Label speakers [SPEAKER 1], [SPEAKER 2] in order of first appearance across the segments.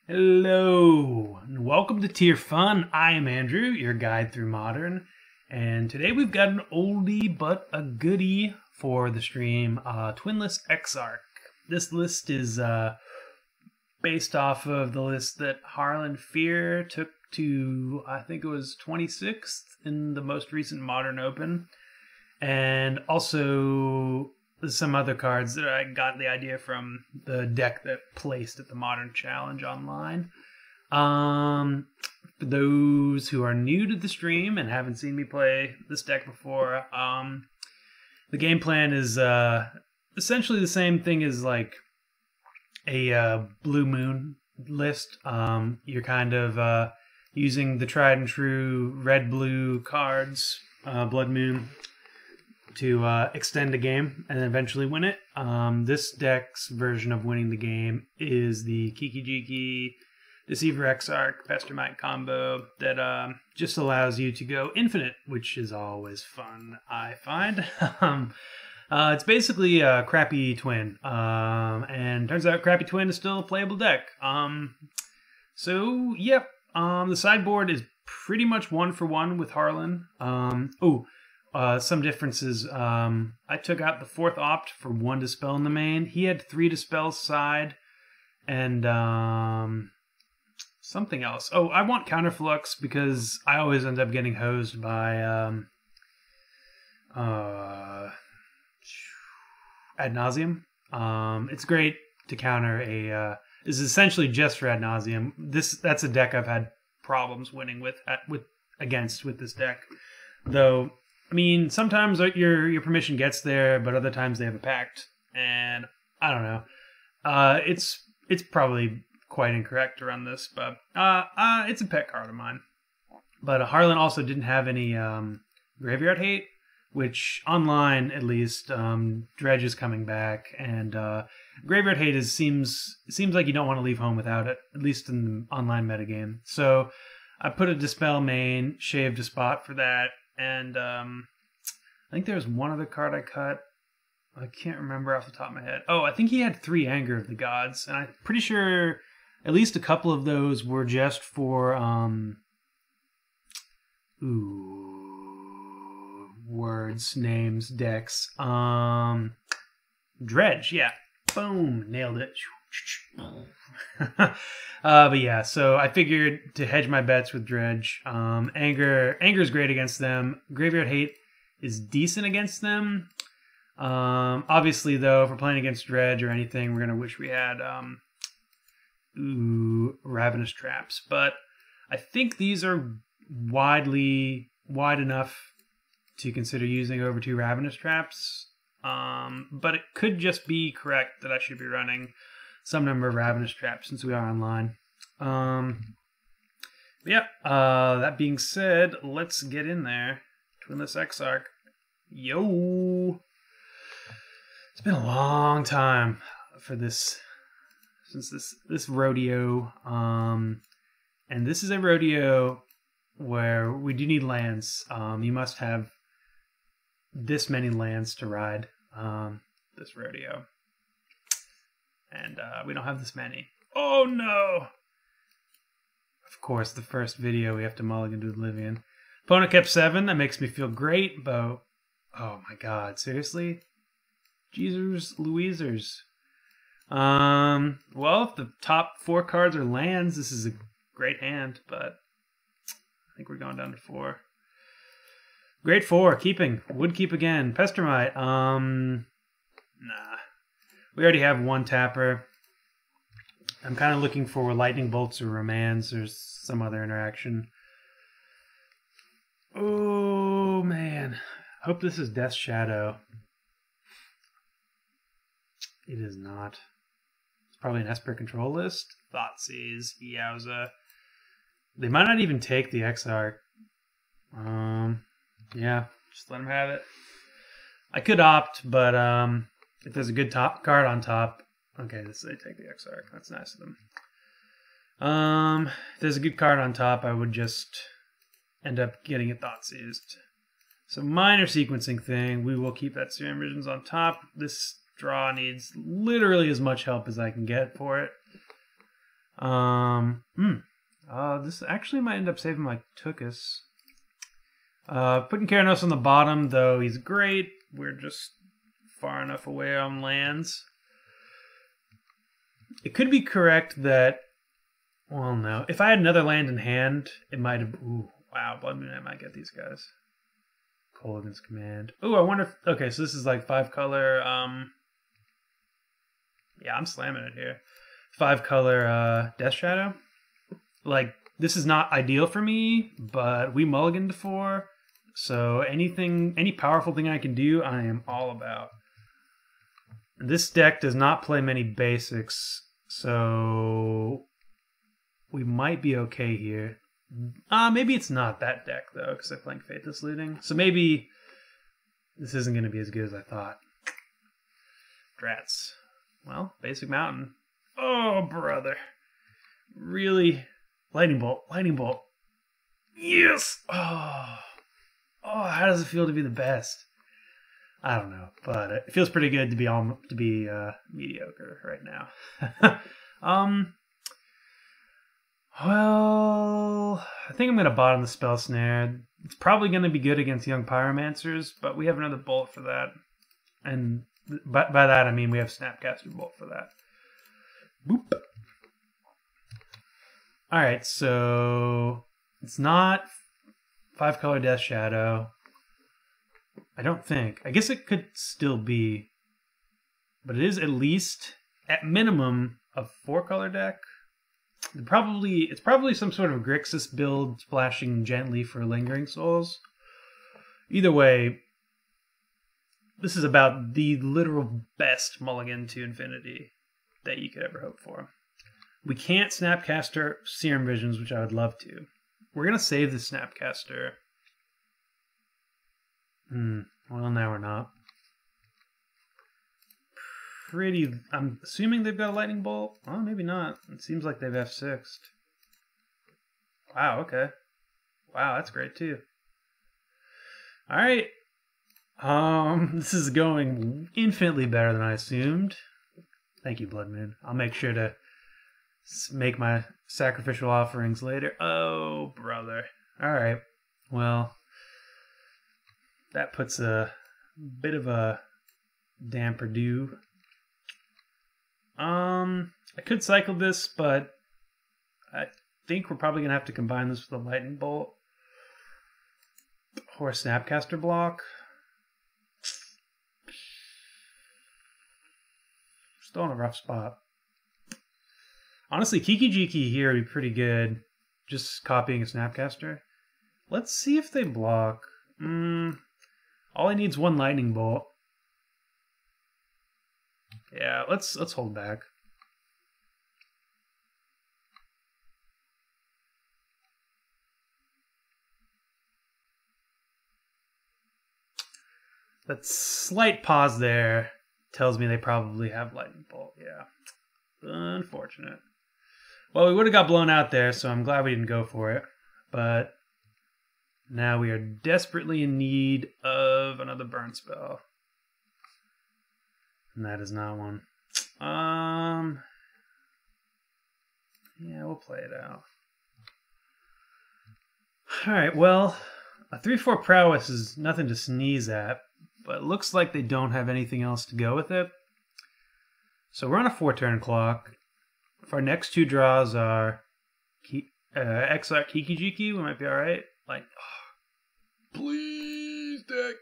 [SPEAKER 1] Hello, and welcome to Tier Fun. I am Andrew, your guide through Modern, and today we've got an oldie but a goodie for the stream, Twinless Exarch. This list is based off of the list that Harlan Fear took to, I think it was 26th in the most recent Modern Open, and also some other cards that I got the idea from the deck that placed at the Modern Challenge online. For those who are new to the stream and haven't seen me play this deck before, the game plan is essentially the same thing as like a Blue Moon list. You're kind of using the tried and true red-blue cards, Blood Moon, to extend a game and eventually win it. This deck's version of winning the game is the Kiki-Jiki Deceiver Exarch Pestermite combo that just allows you to go infinite, which is always fun, I find. It's basically a Crappy Twin, and turns out Crappy Twin is still a playable deck. So, yep, the sideboard is pretty much one for one with Harlan. Some differences. I took out the 4th opt for 1 Dispel in the main. He had 3 Dispels side, and something else. Oh, I want Counterflux because I always end up getting hosed by Ad Nauseam. It's great to counter a. This is essentially just for Ad Nauseam. That's a deck I've had problems winning with this deck, though. I mean, sometimes your permission gets there, but other times they have a pact, and I don't know. It's probably quite incorrect to run this, but it's a pet card of mine. But Harlan also didn't have any graveyard hate, which online at least Dredge is coming back, and graveyard hate seems like you don't want to leave home without it, at least in the online metagame. So I put a Dispel main, shaved a spot for that. And I think there was one other card I cut. I can't remember off the top of my head. Oh, I think he had 3 Anger of the Gods. And I'm pretty sure at least a couple of those were just for... words, names, decks. Dredge, yeah. Boom, nailed it. But yeah, so I figured to hedge my bets with Dredge. Anger is great against them. Graveyard hate is decent against them. Obviously, though, if we're playing against Dredge or anything, we're gonna wish we had Ravenous Traps. But I think these are wide enough to consider using over 2 Ravenous Traps. But it could just be correct that I should be running some number of Ravenous Traps since we are online. That being said, let's get in there. Twinless Exarch. Yo! It's been a long time for this, since this rodeo. And this is a rodeo where we do need lands. You must have this many lands to ride this rodeo. And we don't have this many. Oh no! Of course, the first video we have to mulligan to Oblivion. Opponent kept 7. That makes me feel great, but oh my god, seriously? Jesus Louisers. Well, if the top 4 cards are lands, this is a great hand, but I think we're going down to 4. Grade 4, keeping. Would keep again. Pestermite. Nah. We already have 1 tapper. I'm kind of looking for lightning bolts or romands or some other interaction. Oh, man. Hope this is Death's Shadow. It is not. It's probably an Esper control list. Thoughtseize. Yowza. They might not even take the Exarch. Yeah, just let them have it. I could opt, but if there's a good top card on top, okay, they take the Exarch. That's nice of them. If there's a good card on top, I would just end up getting it Thoughtseized. So minor sequencing thing. We will keep that Serum Visions on top. This draw needs literally as much help as I can get for it. This actually might end up saving my Tookus. Putting Keranos on the bottom, though he's great. We're just far enough away on lands. It could be correct that, well, no. If I had another land in hand, it might have... Ooh, wow, Blood Moon, I might get these guys. Colgan's Command. Ooh, I wonder if... Okay, so this is like 5-color... Yeah, I'm slamming it here. 5-color Death Shadow. Like, this is not ideal for me, but we mulliganed to 4. So any powerful thing I can do, I am all about. This deck does not play many basics, so we might be okay here. Maybe it's not that deck, though, because they're playing Faithless Looting. So maybe this isn't going to be as good as I thought. Drats. Well, Basic Mountain. Oh, brother. Really? Lightning Bolt. Lightning Bolt. Yes! Oh, how does it feel to be the best? I don't know, but it feels pretty good to be mediocre right now. Well, I think I'm going to bottom the Spell Snare. It's probably going to be good against Young Pyromancers, but we have another Bolt for that. And by that, I mean we have Snapcaster Bolt for that. Boop. Alright, so it's not 5-color Death Shadow. I don't think. I guess it could still be. But it is at least, at minimum, a 4-color deck. It's probably some sort of Grixis build splashing gently for Lingering Souls. Either way, this is about the literal best mulligan to infinity that you could ever hope for. We can't Snapcaster Serum Visions, which I would love to. We're going to save the Snapcaster. Well, now we're not. I'm assuming they've got a Lightning Bolt. Well, maybe not. It seems like they've F6'd. Wow, okay. Wow, that's great too. Alright. This is going infinitely better than I assumed. Thank you, Blood Moon. I'll make sure to make my sacrificial offerings later. Oh, brother. Alright. Well, that puts a bit of a damper due. I could cycle this, but I think we're probably going to have to combine this with a Lightning Bolt or a Snapcaster block. Still in a rough spot. Honestly, Kiki-Jiki here would be pretty good. Just copying a Snapcaster. Let's see if they block. All he needs one Lightning Bolt. Yeah, let's hold back. That slight pause there tells me they probably have Lightning Bolt. Yeah. Unfortunate. Well, we would have got blown out there, so I'm glad we didn't go for it. But now we are desperately in need of another burn spell. And that is not one. Yeah, we'll play it out. Alright, well, a 3-4 prowess is nothing to sneeze at, but it looks like they don't have anything else to go with it. So we're on a 4-turn clock. If our next 2 draws are Exarch Kiki-Jiki, we might be alright. Like, oh, please, deck.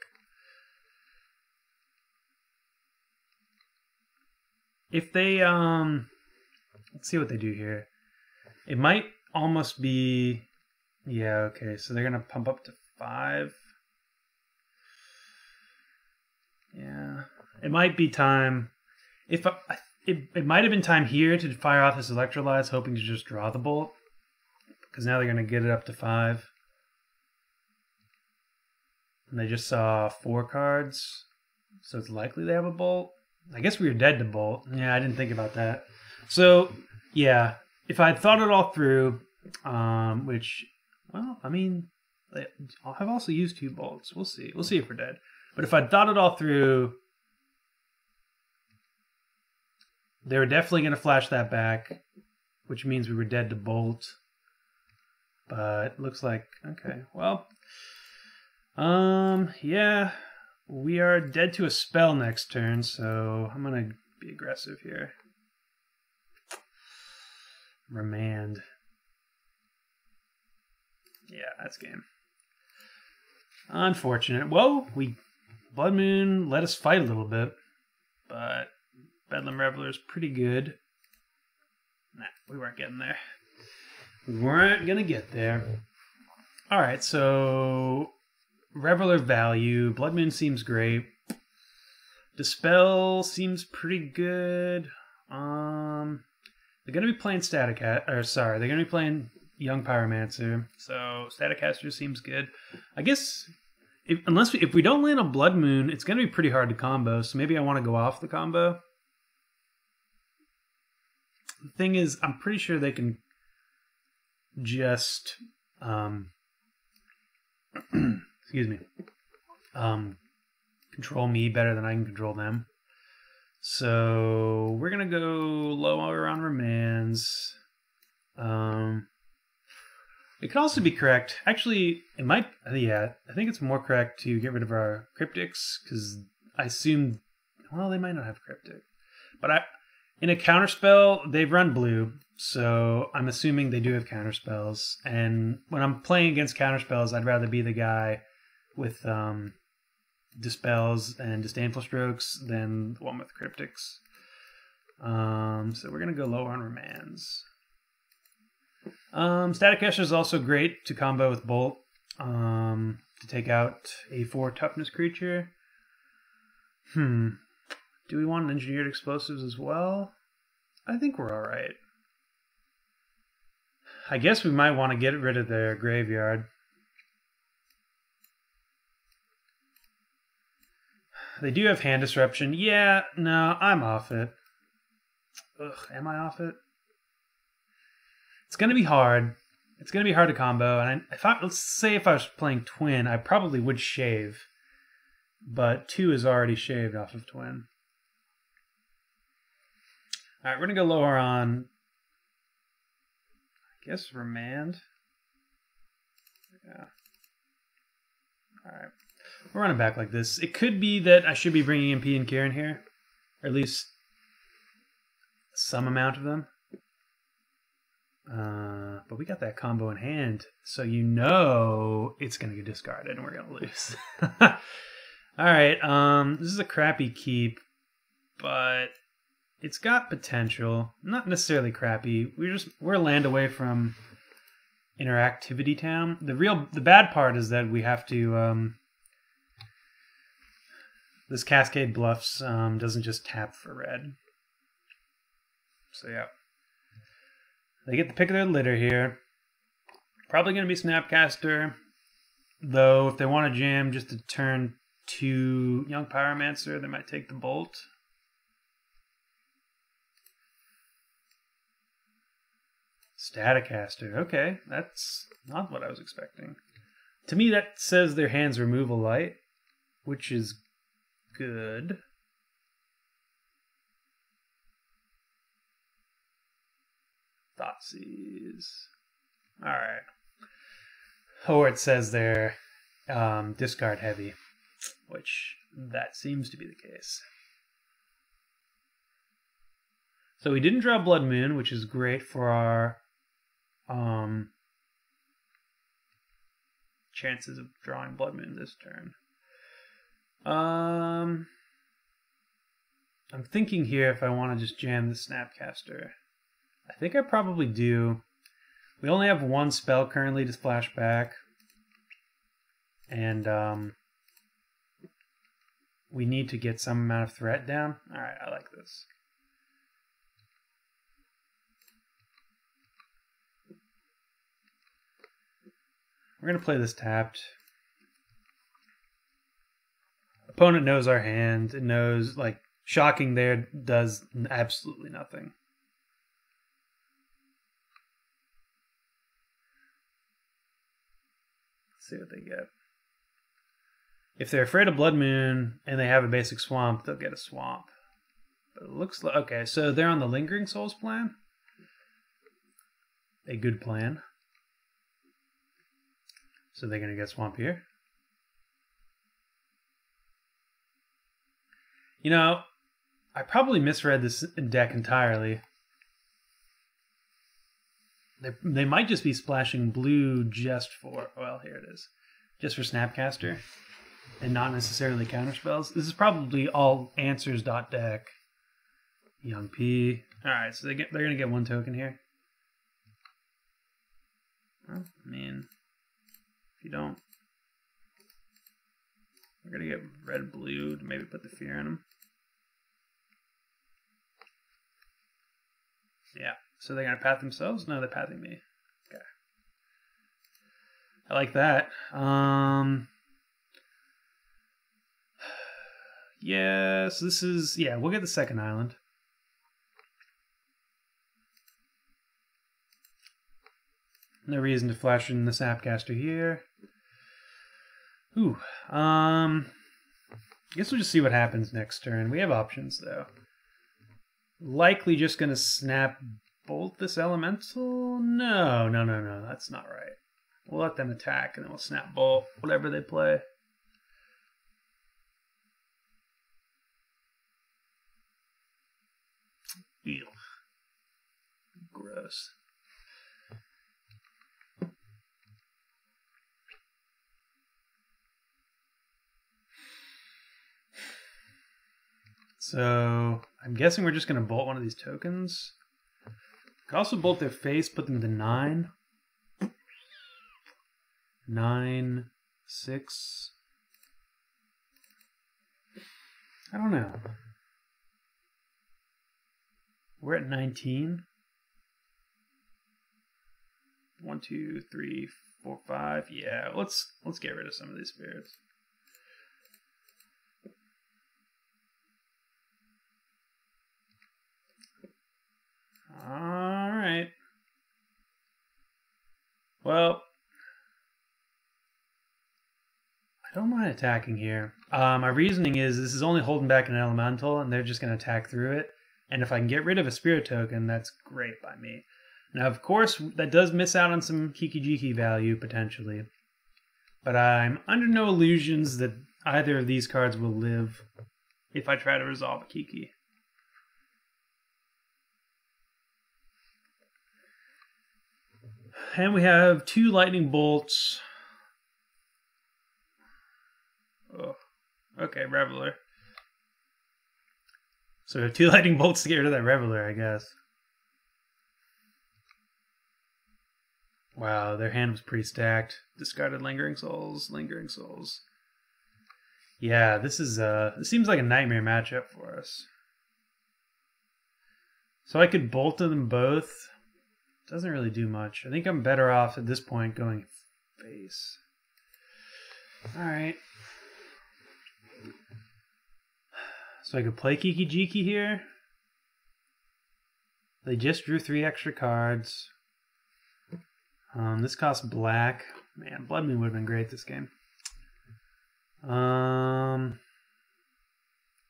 [SPEAKER 1] If they, let's see what they do here. It might almost be, yeah, okay, so they're going to pump up to 5. Yeah, it might be time. It might have been time here to fire off this Electrolyze, hoping to just draw the Bolt. Because now they're going to get it up to 5. And they just saw 4 cards, so it's likely they have a Bolt. I guess we were dead to Bolt. Yeah, I didn't think about that. So, yeah, if I'd thought it all through, which, well, I mean, I've also used 2 Bolts. We'll see. We'll see if we're dead. But if I'd thought it all through, they were definitely going to flash that back. which means we were dead to Bolt. But looks like, okay, well, yeah, we are dead to a spell next turn, so I'm gonna be aggressive here. Remand. Yeah, that's game. Unfortunate. Well, Blood Moon let us fight a little bit, but Bedlam Reveler is pretty good. Nah, we weren't getting there. We weren't gonna get there. Alright, so Reveler value. Blood Moon seems great. Dispel seems pretty good. They're gonna be playing they're gonna be playing Young Pyromancer, so Staticaster seems good. I guess if we don't land a Blood Moon, it's gonna be pretty hard to combo. So maybe I want to go off the combo. The thing is, I'm pretty sure they can just excuse me, control me better than I can control them. So we're gonna go lower on remands. It could also be correct. Actually, it might. Yeah, I think it's more correct to get rid of our cryptics because I assume. Well, they might not have cryptic, but in a counterspell they've run blue, so I'm assuming they do have counterspells. And when I'm playing against counterspells, I'd rather be the guy with dispels and disdainful strokes than the one with cryptics. So we're gonna go lower on remands. Staticaster is also great to combo with Bolt to take out a 4 toughness creature. Do we want engineered explosives as well? I think we're alright. I guess we might want to get rid of their graveyard. They do have hand disruption. Yeah, no, I'm off it. Ugh, am I off it? It's going to be hard. It's going to be hard to combo. And let's say if I was playing Twin, I probably would shave. But 2 is already shaved off of Twin. Alright, we're going to go lower on, I guess, Remand. Yeah. Alright. We're running back like this. It could be that I should be bringing in P and Kieran here. Or at least some amount of them. But we got that combo in hand, so you know it's going to get discarded and we're going to lose. Alright, this is a crappy keep, but it's got potential. Not necessarily crappy. We're a land away from Interactivity Town. The bad part is that we have to this Cascade Bluffs doesn't just tap for red. So yeah. They get the pick of their litter here. Probably going to be Snapcaster. Though, if they want to jam just to turn 2 Young Pyromancer, they might take the Bolt. Staticaster. Okay, that's not what I was expecting. To me, that says their hands remove a light, which is good. Thoughtseize. Alright. Or it says they're discard heavy, which that seems to be the case. So we didn't draw Blood Moon, which is great for our chances of drawing Blood Moon this turn. I'm thinking here if I want to just jam the Snapcaster. I think I probably do. We only have 1 spell currently to flash back. And we need to get some amount of threat down. Alright, I like this. We're going to play this tapped. Opponent knows our hand. It knows, like, shocking there does absolutely nothing. Let's see what they get. If they're afraid of Blood Moon and they have a basic swamp, they'll get a swamp. But it looks like... Okay, so they're on the Lingering Souls plan? a good plan. So they're going to get Swamp here. You know, I probably misread this deck entirely. They might just be splashing blue just for, well, here it is, just for Snapcaster, and not necessarily counterspells. This is probably all answers.deck. Young P. All right, so they're going to get 1 token here. Well, I mean, if you don't, we're going to get red-blue to maybe put the fear in them. Yeah, so they're going to path themselves? No, they're pathing me. Okay. I like that. Yeah, so this is, yeah, we'll get the second island. No reason to flash in the Snapcaster here. Ooh, I guess we'll just see what happens next turn. We have options, though. Likely just going to snap bolt this elemental? No, that's not right. We'll let them attack, and then we'll snap bolt, whatever they play. Ew. Gross. So I'm guessing we're just going to bolt one of these tokens. Could also bolt their face, put them to 9. 9, 6. I don't know. We're at 19. 1, 2, 3, 4, 5. Yeah, let's get rid of some of these spirits. All right. Well, I don't mind attacking here. My reasoning is this is only holding back an elemental, and they're just going to attack through it. And if I can get rid of a spirit token, that's great by me. Now, of course, that does miss out on some Kiki-Jiki value, potentially. But I'm under no illusions that either of these cards will live if I try to resolve a Kiki. And we have 2 lightning bolts. Oh, okay, Reveler. So we have 2 lightning bolts to get rid of that Reveler, I guess. Wow, their hand was pretty stacked. Discarded Lingering Souls, Lingering Souls. Yeah, this is this seems like a nightmare matchup for us. So I could bolt them both. Doesn't really do much. I think I'm better off at this point going face. Alright. So I could play Kiki-Jiki here. They just drew 3 extra cards. This costs black. Man, Blood Moon would have been great this game.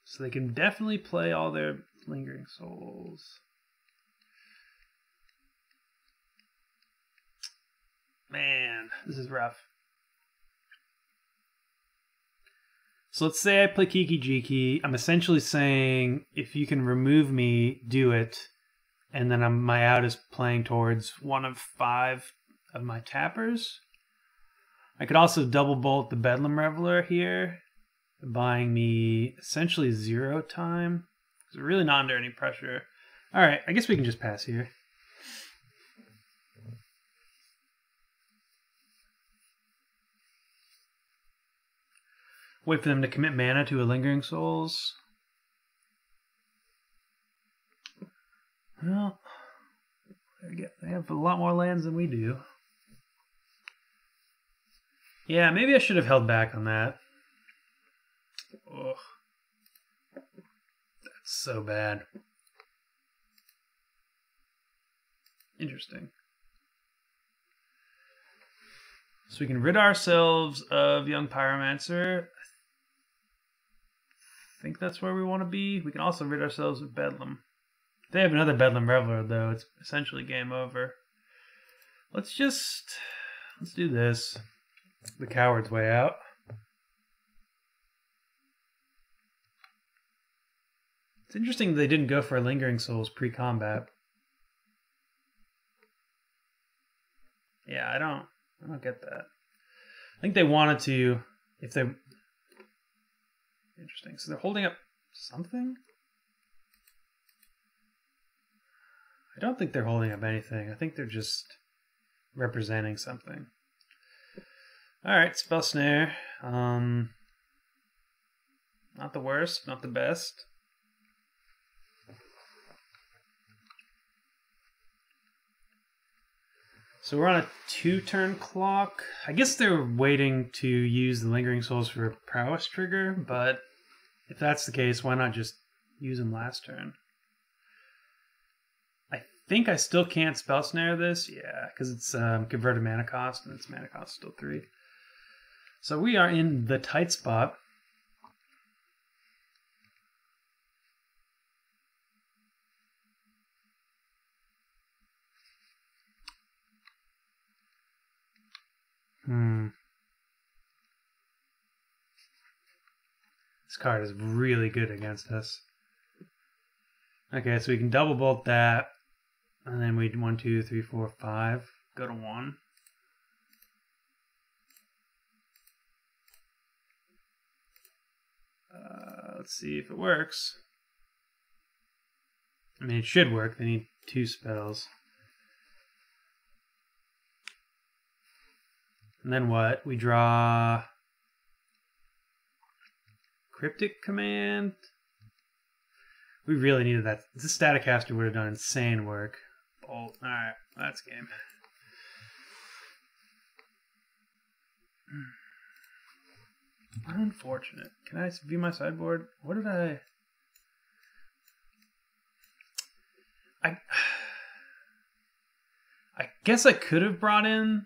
[SPEAKER 1] So they can definitely play all their Lingering Souls. Man, this is rough. So let's say I play Kiki-Jiki. I'm essentially saying, if you can remove me, do it. And then my out is playing towards 1 of 5 of my tappers. I could also double bolt the Bedlam Reveler here, buying me essentially 0 time. Because we're really not under any pressure. Alright, I guess we can just pass here. Wait for them to commit mana to a Lingering Souls. Well, they have a lot more lands than we do. Yeah, maybe I should have held back on that. Ugh. That's so bad. Interesting. So we can rid ourselves of Young Pyromancer. I think that's where we want to be. We can also rid ourselves of Bedlam. If they have another Bedlam Reveler, though, it's essentially game over. Let's do this. The coward's way out. It's interesting they didn't go for Lingering Souls pre-combat. Yeah, I don't get that. I think they wanted to, if they... Interesting. So they're holding up something? I don't think they're holding up anything. I think they're just representing something. Alright, Spell Snare. Not the worst, not the best. So we're on a 2-turn clock. I guess they're waiting to use the Lingering Souls for a prowess trigger, but if that's the case, why not just use them last turn? I think I still can't Spell Snare this. Yeah, because it's converted mana cost, and its mana cost is still 3. So we are in the tight spot. This card is really good against us. Okay, so we can double bolt that, and then we 1, 2, 3, 4, 5. Go to 1. Let's see if it works. I mean, it should work. They need 2 spells. And then what? We draw Cryptic Command. We really needed that. This Staticaster would have done insane work. Bolt. Alright, that's game. Unfortunate. Can I view my sideboard? What did I guess I could have brought in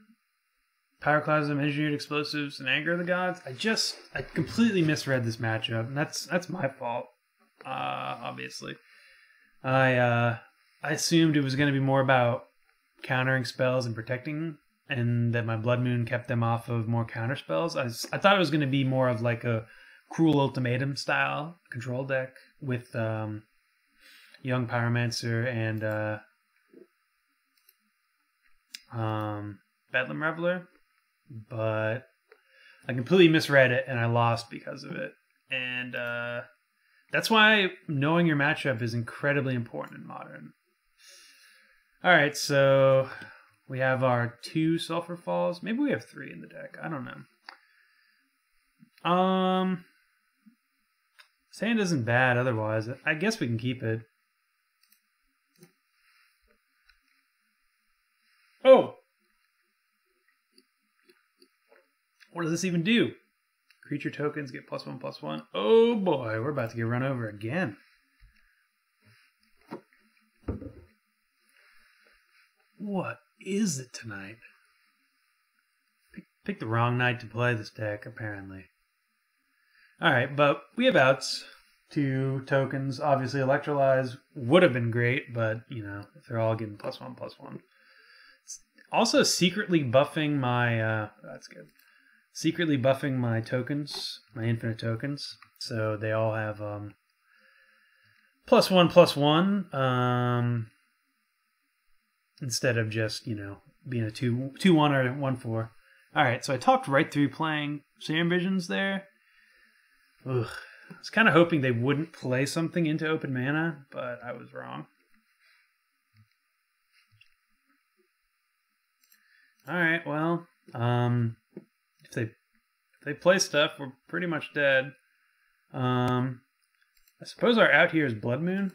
[SPEAKER 1] Pyroclasm, Engineered Explosives, and Anger of the Gods. I completely misread this matchup, and that's my fault. Obviously. I assumed it was going to be more about countering spells and protecting, and that my Blood Moon kept them off of more counter spells. I thought it was going to be more of like a Cruel Ultimatum style control deck with Young Pyromancer and Bedlam Reveler, but I completely misread it and I lost because of it. And that's why knowing your matchup is incredibly important in Modern. Alright, so we have our 2 Sulfur Falls. Maybe we have 3 in the deck. I don't know. Sand isn't bad otherwise. I guess we can keep it. Oh! What does this even do? Creature tokens get +1/+1. Oh boy, we're about to get run over again. What is it tonight? Picked the wrong night to play this deck, apparently. Alright, but we have outs. 2 tokens. Obviously, Electrolyze would have been great, but, you know, if they're all getting +1/+1. Also, secretly buffing my... that's good. Secretly buffing my tokens, my infinite tokens. So they all have +1/+1. Instead of just, you know, being a 2/1 or 1/4. Alright, so I talked right through playing Serum Visions there. Ugh. I was kind of hoping they wouldn't play something into open mana, but I was wrong. Alright, well, if they play stuff, we're pretty much dead. I suppose our out here is Blood Moon.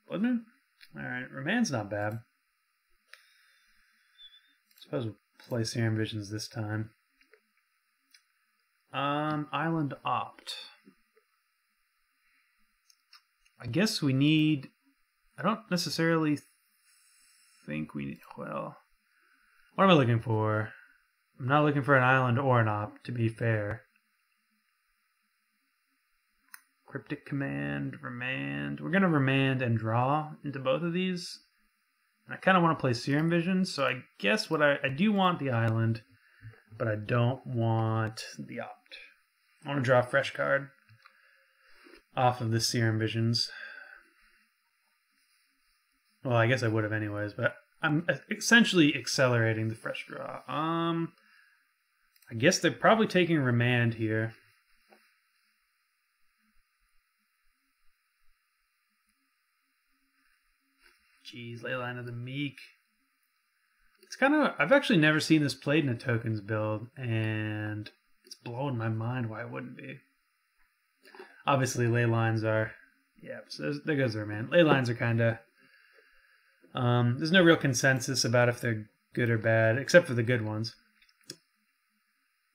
[SPEAKER 1] Blood Moon? Alright, Remain's not bad. I suppose we'll play Serum Visions this time. Island Opt. I guess we need... I don't necessarily think we need... Well, what am I looking for? I'm not looking for an island or an opt, to be fair. Cryptic Command, Remand. We're going to Remand and draw into both of these. I kind of want to play Serum Vision, so I guess what I do want the island, but I don't want the opt. I want to draw a fresh card off of the Serum Visions. Well, I guess I would have anyways, but I'm essentially accelerating the fresh draw. I guess they're probably taking Remand here. Jeez, Leyline of the Meek. It's kind of... I've actually never seen this played in a tokens build, and it's blowing my mind why it wouldn't be. Obviously, Leylines are... Yeah, so there goes the Remand. Leylines are kind of... there's no real consensus about if they're good or bad, except for the good ones.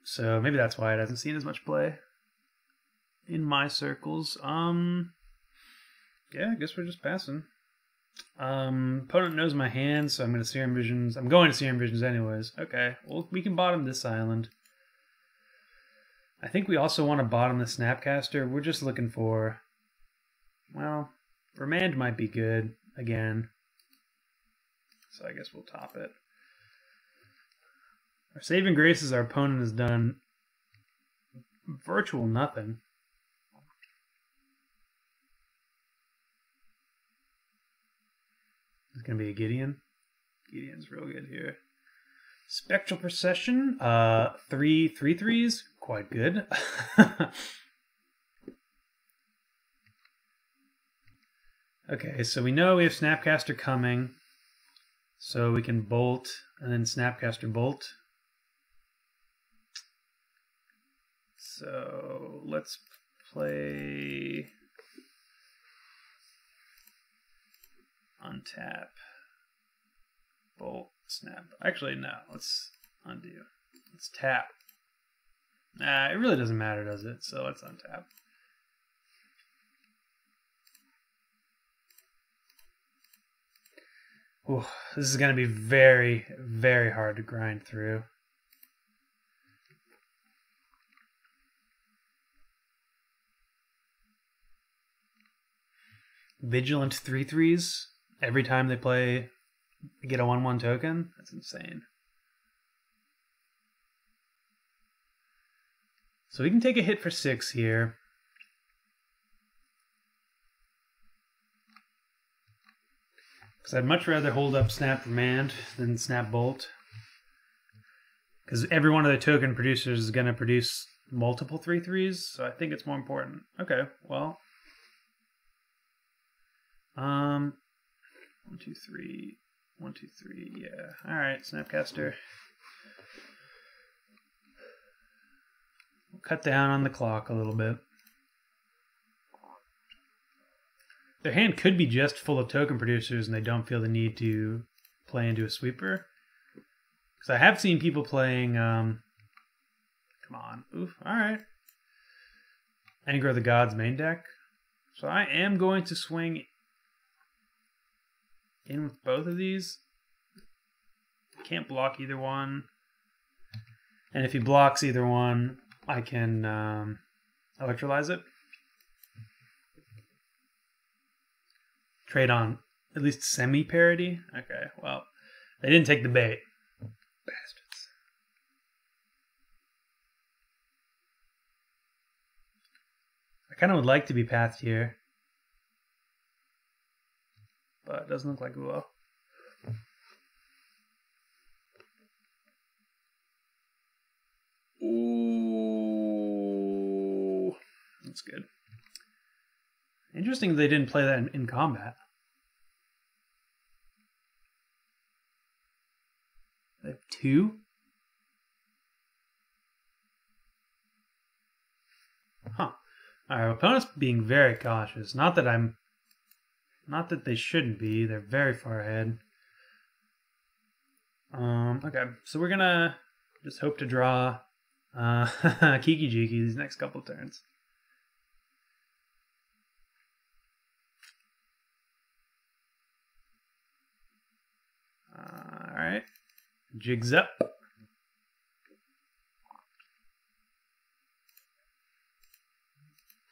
[SPEAKER 1] So maybe that's why it hasn't seen as much play in my circles. Yeah, I guess we're just passing. Opponent knows my hand, so I'm going to Serum Visions. I'm going to Serum Visions anyways. Okay, well, we can bottom this island. I think we also want to bottom the Snapcaster. We're just looking for... Well, Remand might be good again. So I guess we'll top it. Our saving graces, our opponent has done virtual nothing. It's going to be a Gideon. Gideon's real good here. Spectral Procession. 3/3s. Quite good. Okay, so we know we have Snapcaster coming. So we can Bolt and then Snapcaster Bolt. So let's play untap, Bolt, Snap. Actually, no, let's undo. Let's tap. Nah, it really doesn't matter, does it? So let's untap. Ooh, this is going to be very, very hard to grind through. Vigilant 3/3s every time they play, get a 1/1 token. That's insane. So we can take a hit for 6 here. Because I'd much rather hold up Snap Remand than Snap Bolt. Because every one of the token producers is going to produce multiple 3/3s, so I think it's more important. Okay, well. 1, 2, 3. 1, 2, 3. Yeah. Alright, Snapcaster. We'll cut down on the clock a little bit. Their hand could be just full of token producers and they don't feel the need to play into a sweeper. Because I have seen people playing... come on. Oof. Alright. Anger of the Gods main deck. So I am going to swing in with both of these. Can't block either one. And if he blocks either one, I can electrolyze it. Trade on at least semi-parity. Okay, well, they didn't take the bait. Bastards. I kind of would like to be pathed here. But it doesn't look like we will. Ooh. That's good. Interesting they didn't play that in combat. They have 2? Huh. Our opponent's being very cautious. Not that they shouldn't be. They're very far ahead. Okay, so we're gonna just hope to draw Kiki-Jiki these next couple turns. Alright. Jigs up.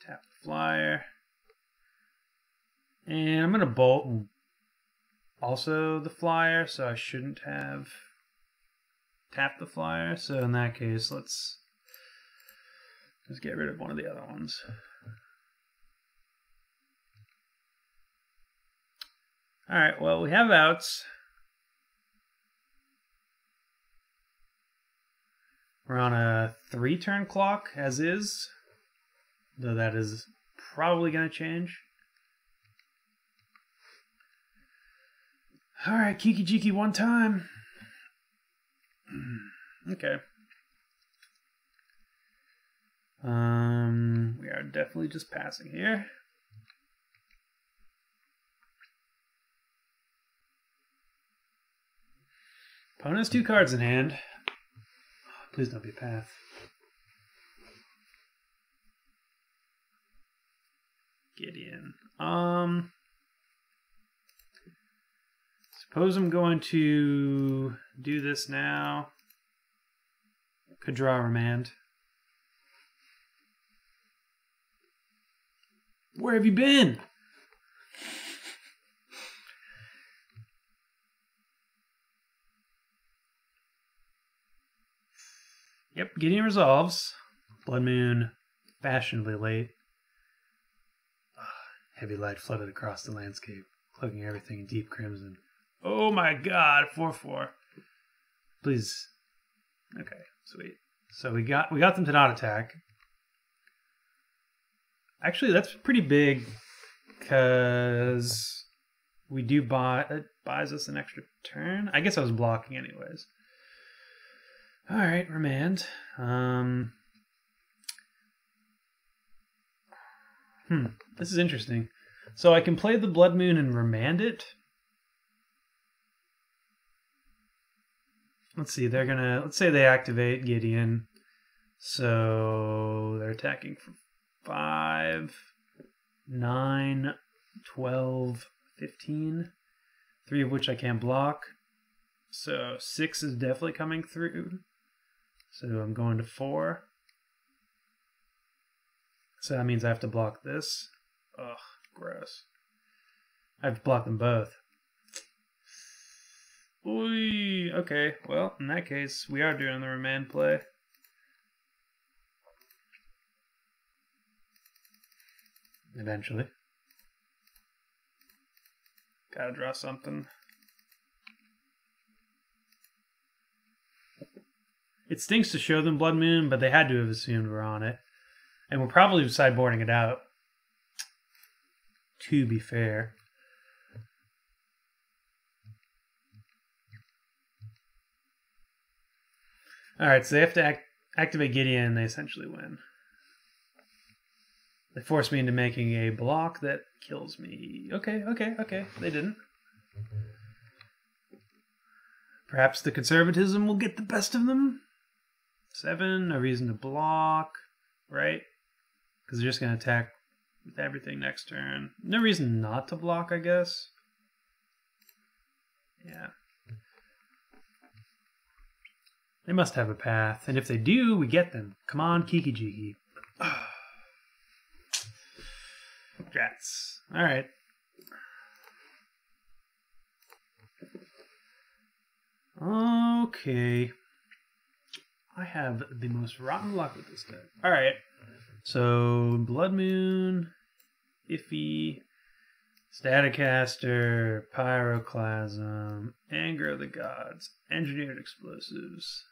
[SPEAKER 1] Tap the flyer. And I'm going to bolt and also the flyer, so I shouldn't have tapped the flyer. So in that case, let's just get rid of one of the other ones. Alright, well, we have outs. We're on a 3-turn clock, as is. Though that is probably going to change. Alright, Kiki-Jiki one time. Okay. We are definitely just passing here. Opponent has 2 cards in hand. Please don't be a path. Gideon. Suppose I'm going to do this now. Could draw a remand. Where have you been? Yep, Gideon resolves. Blood Moon, fashionably late. Heavy light flooded across the landscape, cloaking everything in deep crimson. Oh my god, 4/4. Please. Okay, sweet. So we got them to not attack. Actually, that's pretty big because we do buy. It buys us an extra turn. I guess I was blocking anyways. All right, remand. This is interesting. So I can play the Blood Moon and remand it. Let's see. Let's say they activate Gideon. So they're attacking for 5, 9, 12, 15. 3 of which I can't block. So 6 is definitely coming through. So I'm going to 4. So that means I have to block this. Ugh, gross. I have to block them both. Oy, okay, well, in that case, we are doing the remand play. Eventually. Gotta draw something. It stinks to show them Blood Moon, but they had to have assumed we're on it. And we're probably sideboarding it out. To be fair. Alright, so they have to activate Gideon and they essentially win. They force me into making a block that kills me. Okay. They didn't. Perhaps the conservatism will get the best of them. 7, no reason to block, right? Because they're just going to attack with everything next turn. No reason not to block, I guess. Yeah. They must have a path, and if they do, we get them. Come on, Kiki-Jiki. Drats. Alright. Okay. I have the most rotten luck with this deck. Alright. So, Blood Moon, Iffy, Staticaster, Pyroclasm, Anger of the Gods, Engineered Explosives,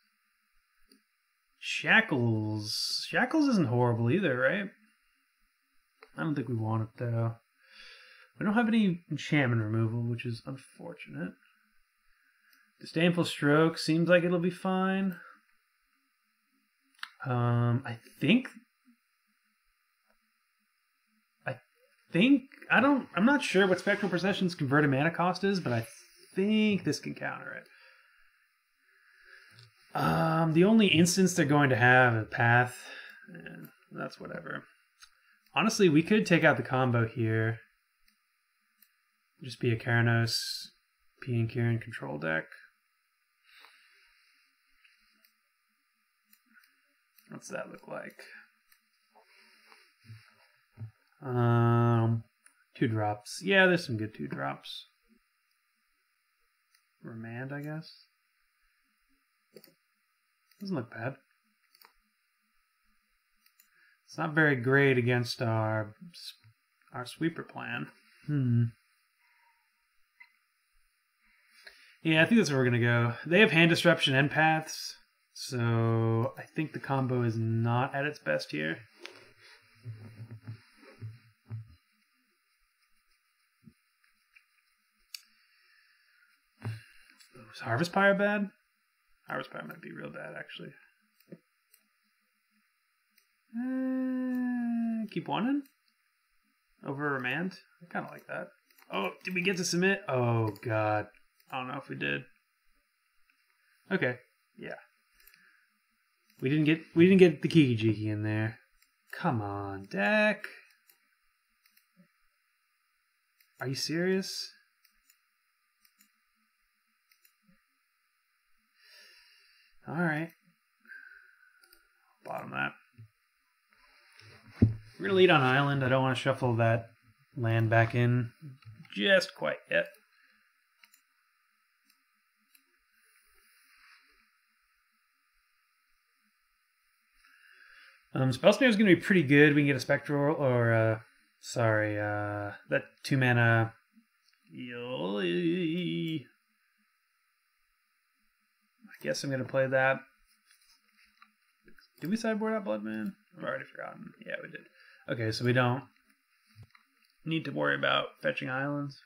[SPEAKER 1] Shackles. Shackles isn't horrible either, right? I don't think we want it, though. We don't have any enchantment removal, which is unfortunate. Disdainful Stroke seems like it'll be fine. I'm not sure what Spectral Procession's converted mana cost is, but I think this can counter it. The only instance they're going to have a path, that's whatever. Honestly, we could take out the combo here. Just be a Karanos, P and Kieran control deck. What's that look like? 2 drops. Yeah, there's some good 2 drops. Remand, I guess. Doesn't look bad. It's not very great against our sweeper plan. Yeah, I think that's where we're going to go. They have hand disruption and paths, so I think the combo is not at its best here. Is Harvest Pyre bad? Harvest Pyre might be real bad, actually. Keep one in? Over a remand? I kind of like that. Oh, did we get to submit? Oh, God. I don't know if we did. Okay, yeah. We didn't get the Kiki-Jiki in there. Come on, deck. Are you serious? All right. Bottom that. We're gonna lead on island. I don't want to shuffle that land back in just quite yet. Spellsnare is going to be pretty good. We can get a Spectral or, that 2-mana. I guess I'm going to play that. Did we sideboard out Bloodman? I've already forgotten. Yeah, we did. Okay, so we don't need to worry about fetching islands.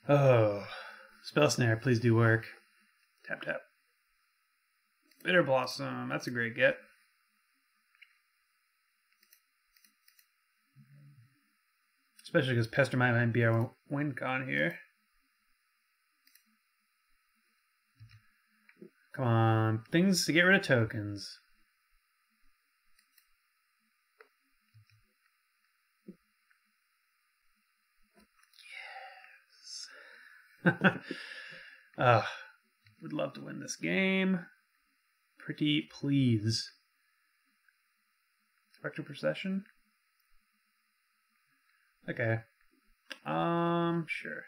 [SPEAKER 1] Oh, Spellsnare, please do work. Tap, tap. Bitter Blossom, that's a great get. Especially because Pester might be our win con here. Come on, things to get rid of tokens. Yes. Would love to win this game. Pretty please. Spectral Procession? Okay. Sure.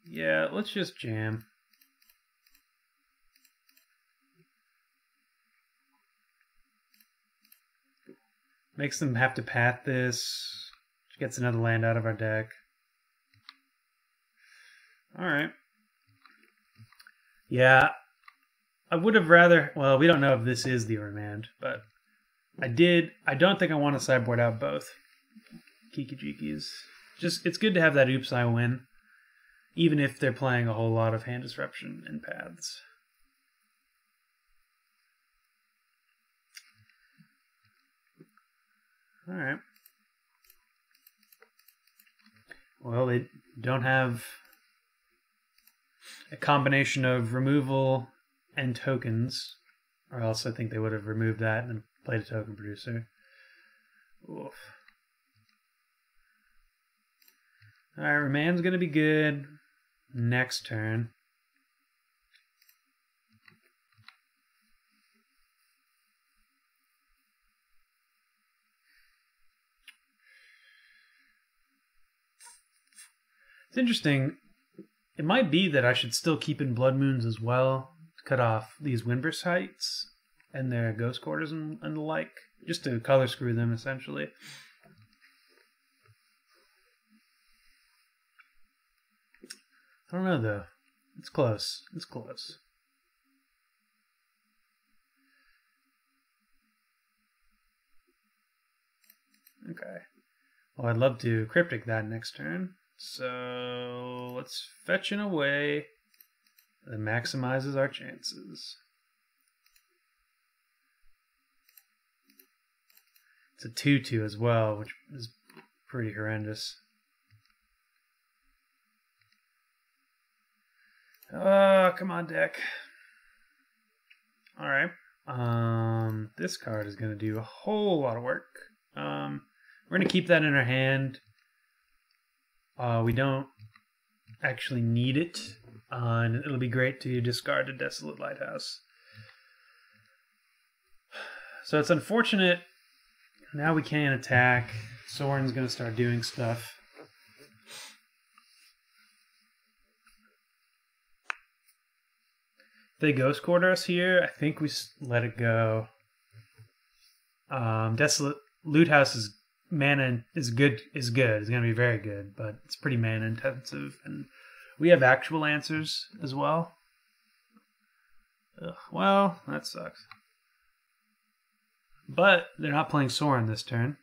[SPEAKER 1] Yeah, let's just jam. Makes them have to path this. Gets another land out of our deck. Alright. Yeah, I would have rather... Well, we don't know if this is the remand, but I don't think I want to sideboard out both Kiki-Jikis. Just, it's good to have that oops I win, even if they're playing a whole lot of hand disruption and paths. Alright. Well, they don't have a combination of removal and tokens, or else I think they would have removed that and then played a token producer. Oof. Alright, Remand's gonna be good next turn. It's interesting. It might be that I should still keep in Blood Moons as well, to cut off these Windburst Heights and their Ghost Quarters and the like, just to color screw them, essentially. I don't know, though. It's close. It's close. Okay. Well, I'd love to Cryptic that next turn. So let's fetch in a way that maximizes our chances. It's a 2/2 as well, which is pretty horrendous. Oh, come on, deck. Alright. This card is going to do a whole lot of work. We're going to keep that in our hand. We don't actually need it, and it'll be great to discard a Desolate Lighthouse. So it's unfortunate. Now we can't attack. Soren's going to start doing stuff. they ghost quarter us here, I think we let it go. Desolate Loot House is mana is good. It's gonna be very good, but it's pretty mana intensive, and we have actual answers as well. Ugh, well, that sucks. But they're not playing Sorin this turn,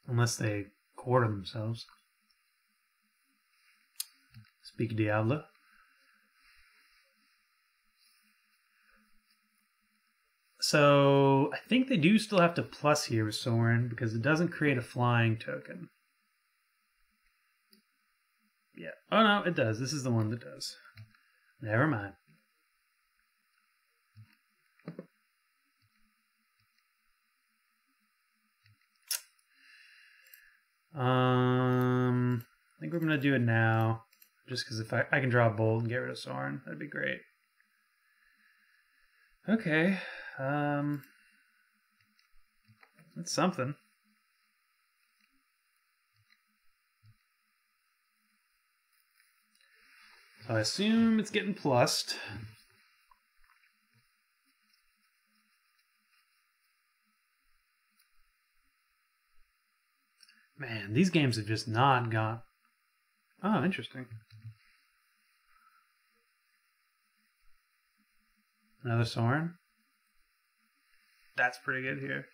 [SPEAKER 1] unless they quarter themselves. Speak Diablo. So I think they do still have to plus here with Sorin because it doesn't create a flying token. Yeah. Oh no, it does. This is the one that does. Never mind. I think we're gonna do it now, just because if I can draw a bolt and get rid of Sorin, that'd be great. Okay. That's something. So I assume it's getting plussed. Man, these games have just not gone. Oh, interesting. Another Sorin. That's pretty good here.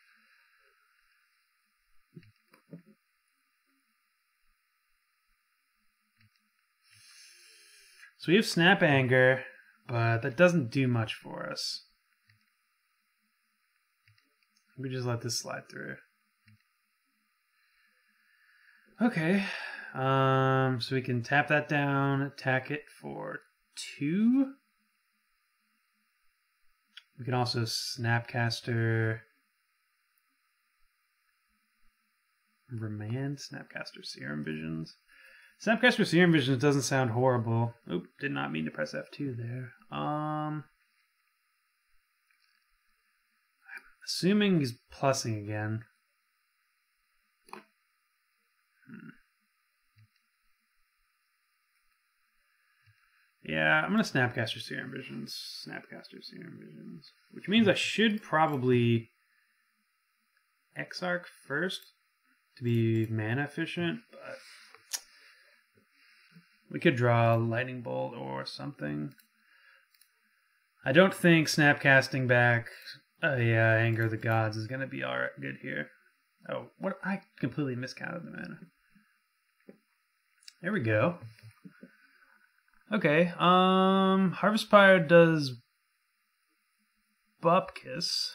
[SPEAKER 1] So we have Snap Anger, but that doesn't do much for us. We just let this slide through. Okay. So we can tap that down, attack it for 2. We can also Snapcaster Remand, Snapcaster Serum Visions. Snapcaster Serum Visions doesn't sound horrible. Oop, did not mean to press F2 there. I'm assuming he's plussing again. Yeah, I'm going to Snapcaster Serum Visions. Snapcaster Serum Visions. Which means I should probably Exarch first to be mana efficient, but we could draw Lightning Bolt or something. I don't think Snapcasting back Anger of the Gods is going to be alright good here. Oh, what? I completely miscounted the mana. There we go. Okay, Harvest Pyre does Bupkis,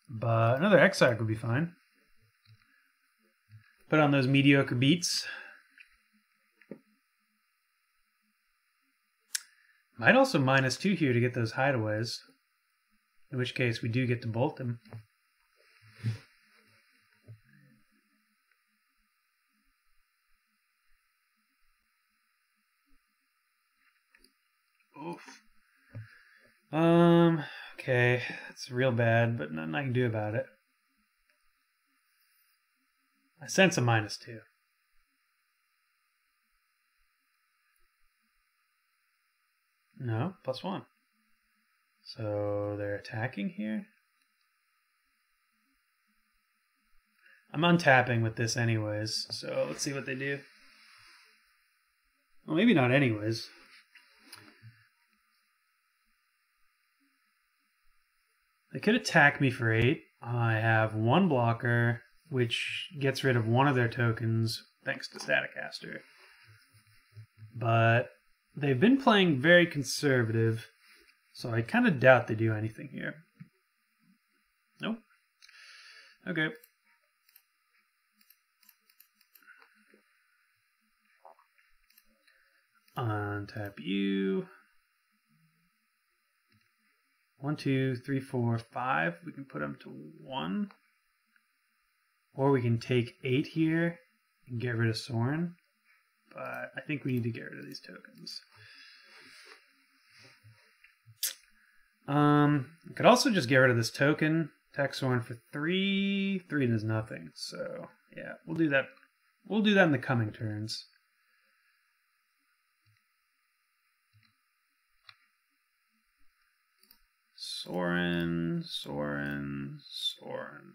[SPEAKER 1] but another Exarch would be fine. Put on those mediocre beats. Might also -2 here to get those hideaways, in which case we do get to bolt them. Oof. Okay, it's real bad, but nothing I can do about it. I sense a -2. No, +1. So they're attacking here. I'm untapping with this anyways, so let's see what they do. Well, maybe not anyways. They could attack me for 8. I have 1 blocker, which gets rid of one of their tokens, thanks to Staticaster. But they've been playing very conservative, so I kind of doubt they do anything here. Nope. Okay. Untap you. 1, 2, 3, 4, 5. We can put them to 1. Or we can take 8 here and get rid of Sorin. But I think we need to get rid of these tokens. We could also just get rid of this token. Attack Sorin for 3. 3 does nothing. So yeah, we'll do that. We'll do that in the coming turns. Soren, Soren, Soren.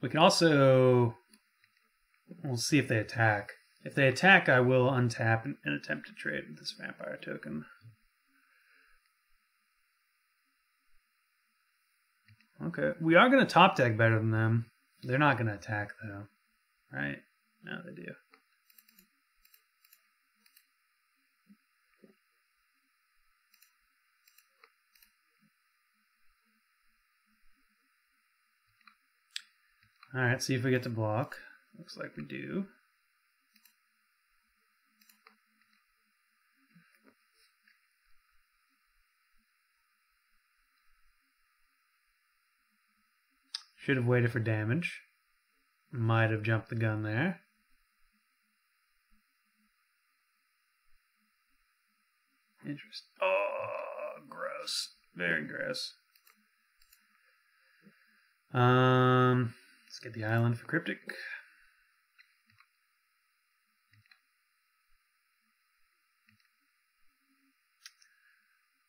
[SPEAKER 1] We can also... We'll see if they attack. If they attack, I will untap and attempt to trade with this vampire token. Okay, we are going to top deck better than them. They're not going to attack, though. Right? No, they do. Alright, see if we get to block. Looks like we do. Should have waited for damage. Might have jumped the gun there. Interesting. Oh, gross. Very gross. Let's get the island for Cryptic.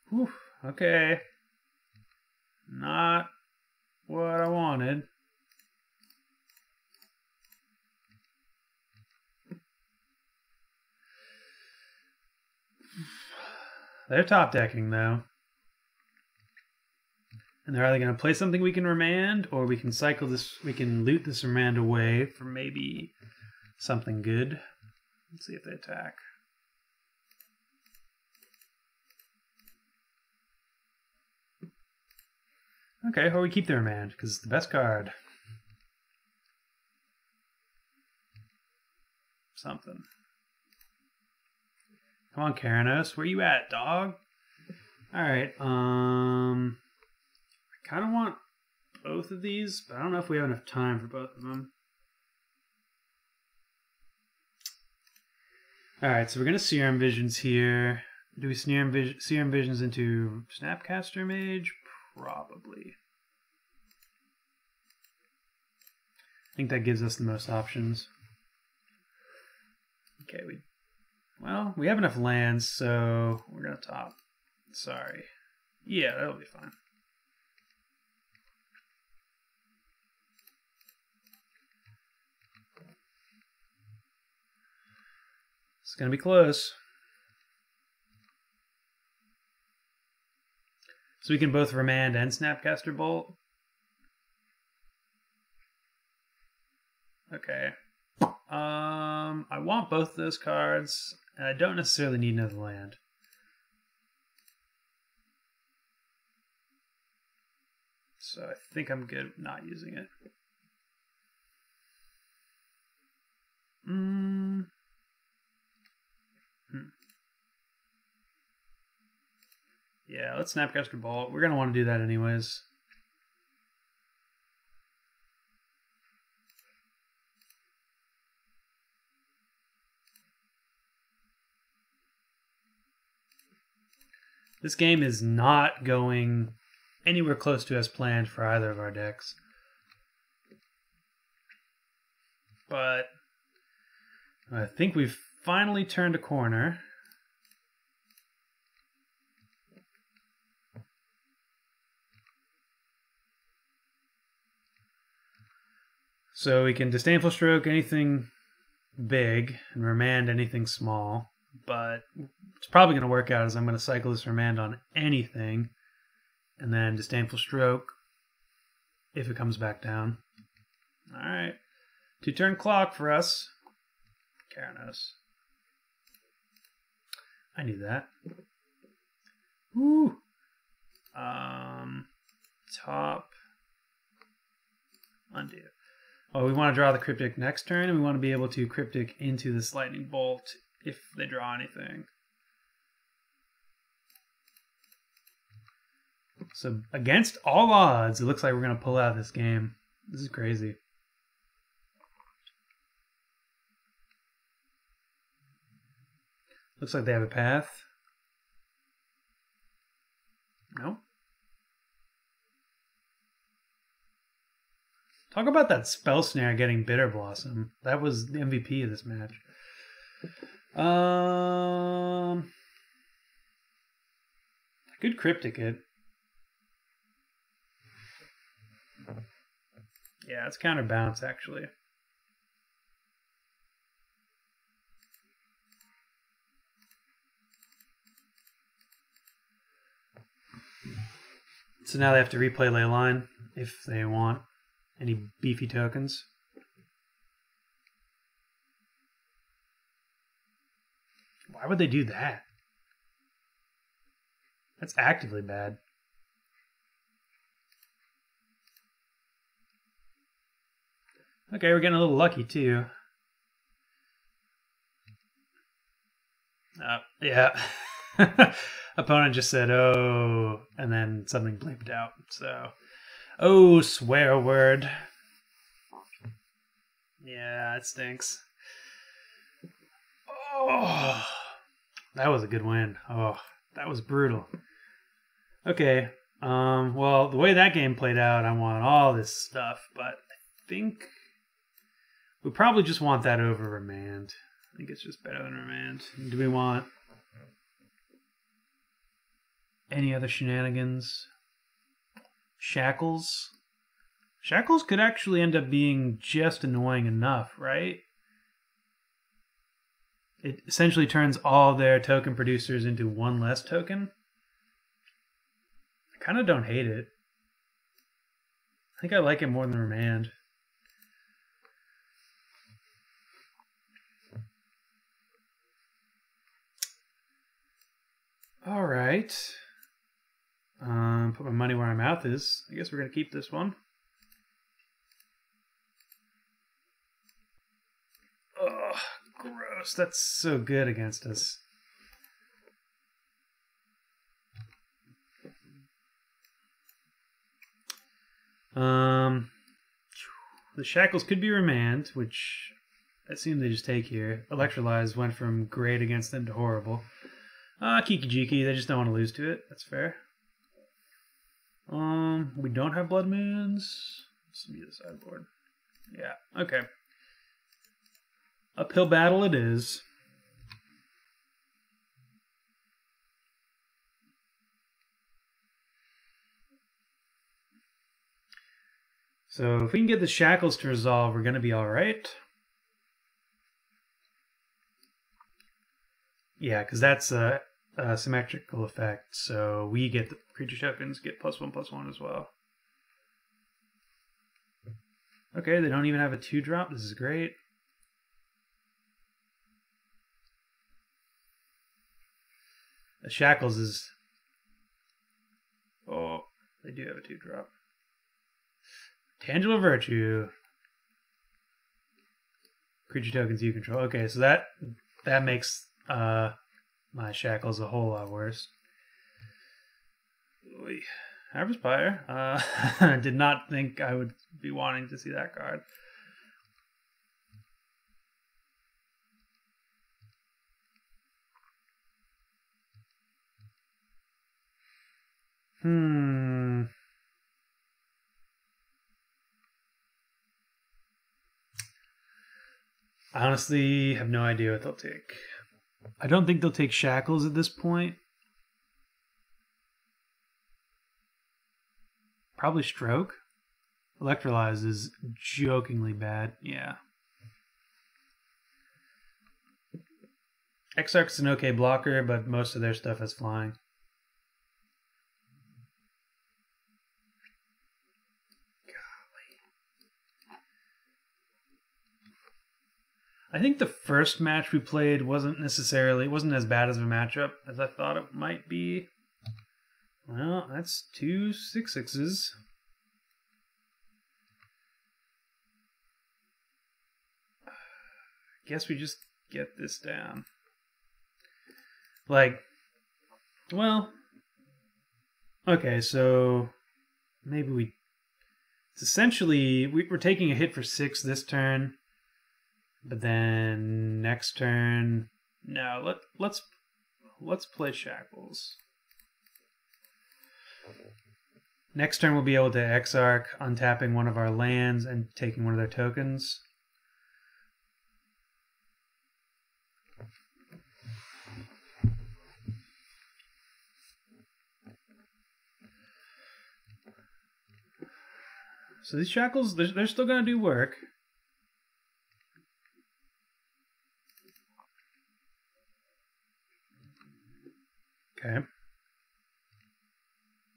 [SPEAKER 1] Whew, okay. Not what I wanted. They're top decking though. And they're either going to play something we can remand, or we can cycle this, we can loot this remand away for maybe something good. Let's see if they attack. Okay, or we keep the remand, because it's the best card. Something. Come on, Karanos, where you at, dog? Alright, I kind of want both of these, but I don't know if we have enough time for both of them. Alright, so we're going to Serum Visions here. Do we Serum Visions into Snapcaster Mage? Probably. I think that gives us the most options. Okay, we have enough lands, so we're going to top. Sorry. Yeah, that'll be fine. It's going to be close. So we can both Remand and Snapcaster Bolt. Okay. I want both those cards, and I don't necessarily need another land. So I think I'm good not using it. Yeah, let's Snapcaster Bolt. We're going to want to do that anyways. This game is not going anywhere close to as planned for either of our decks. But I think we've finally turned a corner. So we can Disdainful Stroke anything big and Remand anything small. But it's probably going to work out as I'm going to cycle this Remand on anything. And then Disdainful Stroke if it comes back down. Alright. 2-turn clock for us. Karanos. I need that. Woo! Top. Undo. Oh, we want to draw the Cryptic next turn, and we want to be able to Cryptic into this Lightning Bolt if they draw anything. So, against all odds, it looks like we're going to pull out this game. This is crazy. Looks like they have a path. No. Talk about that Spell Snare getting Bitter Blossom. That was the MVP of this match. Good Cryptic Hit. Yeah, it's counterbalance actually. So now they have to replay Leyline if they want any beefy tokens. Why would they do that? That's actively bad. Okay, we're getting a little lucky too. Yeah. Opponent just said, oh, and then something blinked out. So, oh, swear word. Yeah, it stinks. Oh, that was a good win. Oh, that was brutal. Okay, well, the way that game played out, I want all this stuff, but I think we probably just want that over Remand. I think it's just better than Remand. Do we want any other shenanigans? Shackles? Shackles could actually end up being just annoying enough, right? It essentially turns all their token producers into one less token. I kind of don't hate it. I think I like it more than Remand. All right. Put my money where my mouth is. I guess we're going to keep this one. Ugh, gross. That's so good against us. The Shackles could be Remand, which I assume they just take here. Electrolyze went from great against them to horrible. Kiki-Jiki, they just don't want to lose to it. That's fair. We don't have Blood Moons. This will be the sideboard. Yeah, okay. Uphill battle it is. So if we can get the Shackles to resolve, we're going to be alright. Yeah, because that's a symmetrical effect, so we get the creature tokens, get +1/+1 as well. Okay, they don't even have a 2-drop. This is great. The Shackles is... Oh, they do have a 2-drop. Tangible Virtue. Creature tokens you control. Okay, so that makes my Shackles a whole lot worse. Harvest Pyre. I did not think I would be wanting to see that card. I honestly have no idea what they'll take. I don't think they'll take Shackles at this point. Probably Stroke. Electrolyze is jokingly bad. Yeah. Exarch's an okay blocker, but most of their stuff has flying. I think the first match we played wasn't as bad as a matchup as I thought it might be. Well, that's 2 6/6s. Guess we just get this down. Like, well, okay, so maybe it's essentially we're taking a hit for 6 this turn. But then next turn, no. Let's play Shackles. Next turn we'll be able to Exarch, untapping one of our lands and taking one of their tokens. So these shackles, they're still going to do work. Okay.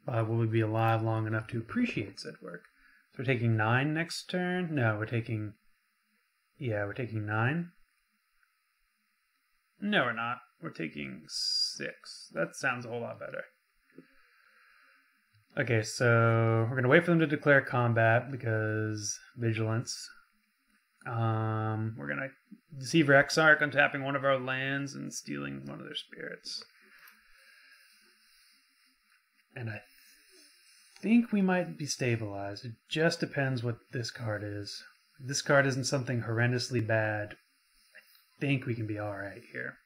[SPEAKER 1] But will we be alive long enough to appreciate said work? So we're taking 9 next turn? No, we're taking... Yeah, we're taking 9. No, we're not. We're taking 6. That sounds a whole lot better. Okay, so we're going to wait for them to declare combat because vigilance. We're going to Deceiver Exarch, untapping one of our lands and stealing one of their spirits. And I think we might be stabilized. It just depends what this card is. If this card isn't something horrendously bad, I think we can be alright here.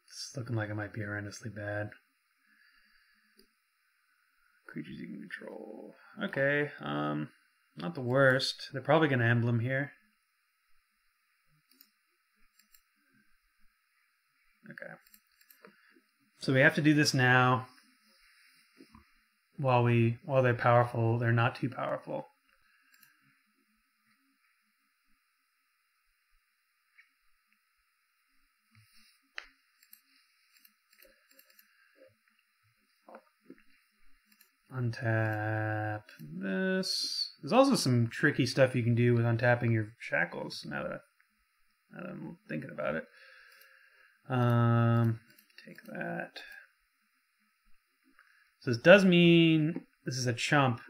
[SPEAKER 1] It's looking like it might be horrendously bad. Creatures you can control. Okay, not the worst. They're probably going to emblem here. Okay. So we have to do this now. While they're powerful, they're not too powerful. Untap this. There's also some tricky stuff you can do with untapping your shackles, now that I'm thinking about it. Take that. So this does mean this is a chump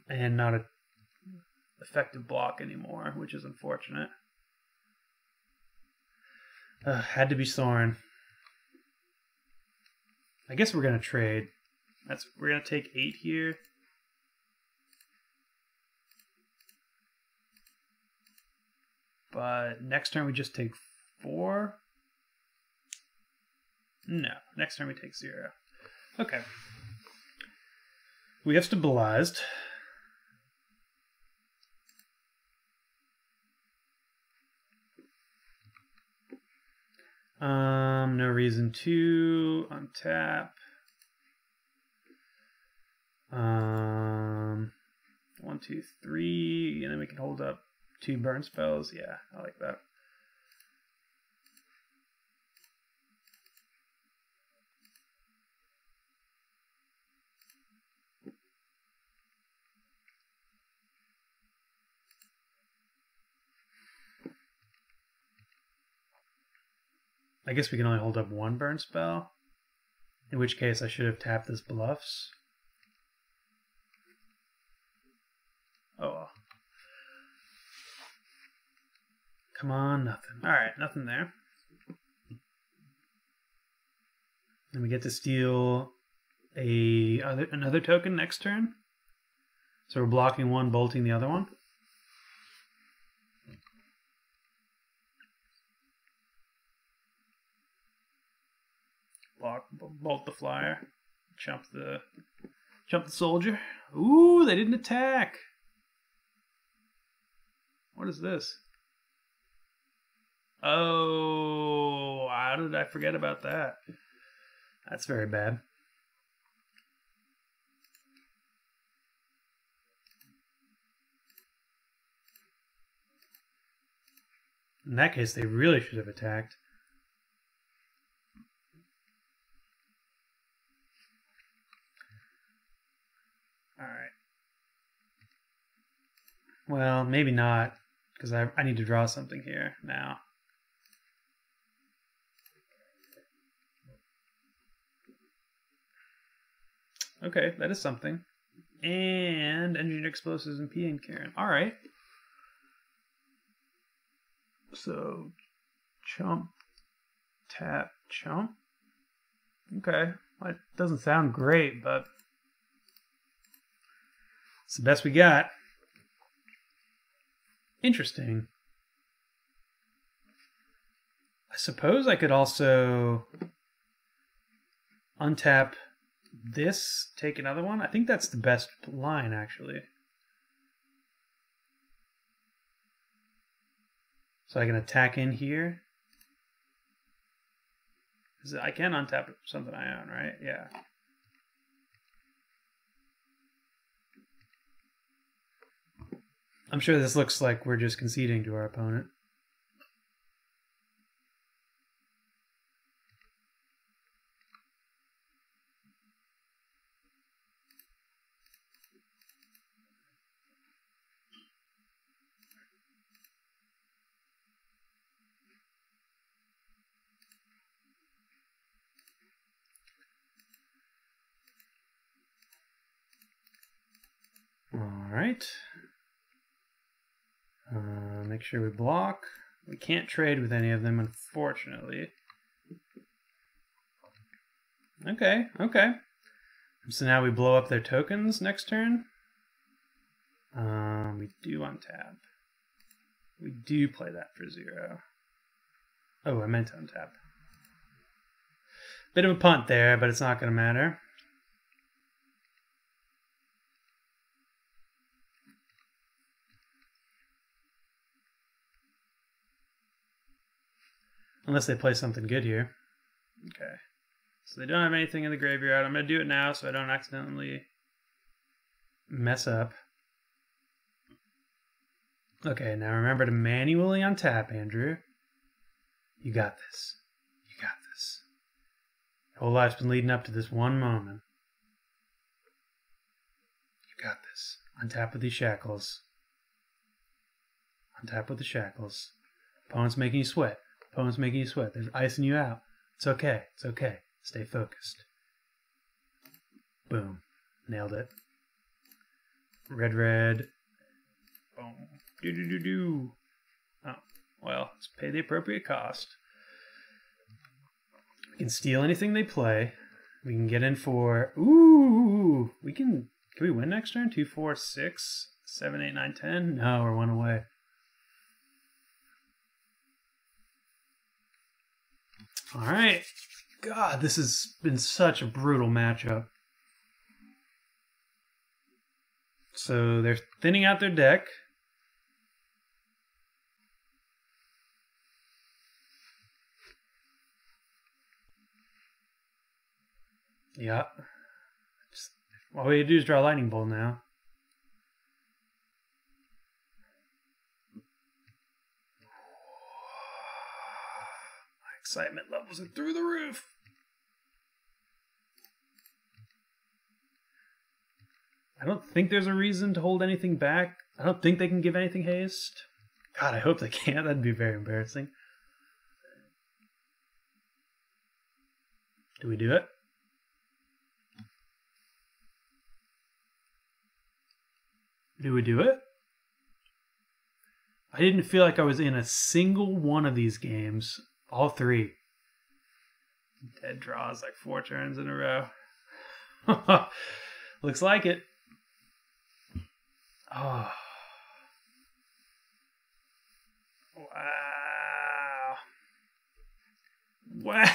[SPEAKER 1] and not an effective block anymore, which is unfortunate. Had to be Soren. I guess we're going to trade. We're going to take 8 here. But next turn we just take 4. No, next turn we take 0. Okay. We have stabilized. No reason to untap. 1, 2, 3, and then we can hold up 2 burn spells. Yeah, I like that. I guess we can only hold up 1 burn spell, in which case I should have tapped this bluffs. Oh well. Come on, nothing. Alright, nothing there. Then we get to steal another token next turn. So we're blocking one, bolting the other one. Bolt the flyer. Jump the soldier. Ooh, they didn't attack. What is this? Oh, how did I forget about that? That's very bad. In that case, they really should have attacked. Alright. Well, maybe not, because I need to draw something here now. Okay, that is something. And engineered explosives and P and Karen. Alright. So, chump, tap, chump. Okay. Well, it doesn't sound great, but it's the best we got. Interesting. I suppose I could also untap this, take another one. I think that's the best line, actually. So I can attack in here. I can untap something I own, right? Yeah. I'm sure this looks like we're just conceding to our opponent. All right. Make sure we block. We can't trade with any of them, unfortunately. Okay, okay. So now we blow up their tokens next turn. We do untap. We do play that for 0. Oh, I meant to untap. Bit of a punt there, but it's not going to matter. Unless they play something good here. Okay. So they don't have anything in the graveyard. I'm going to do it now so I don't accidentally mess up. Okay, now remember to manually untap, Andrew. You got this. You got this. Your whole life's been leading up to this one moment. You got this. Untap with these shackles. Untap with the shackles. Opponent's making you sweat. Opponent's making you sweat. They're icing you out. It's okay. It's okay. Stay focused. Boom. Nailed it. Red, red. Boom. Do. Oh, well, let's pay the appropriate cost. We can steal anything they play. We can get in for... Ooh! Can we win next turn? 2, 4, 6, 7, 8, 9, 10? No, we're 1 away. Alright. God, this has been such a brutal matchup. So they're thinning out their deck. Yeah. All we do is draw a lightning bolt now. My excitement levels are through the roof. I don't think there's a reason to hold anything back. I don't think they can give anything haste. God, I hope they can't. That'd be very embarrassing. Do we do it? Do we do it? I didn't feel like I was in a single one of these games. All 3. Dead draws like 4 turns in a row. Looks like it. Oh. Wow. Wow.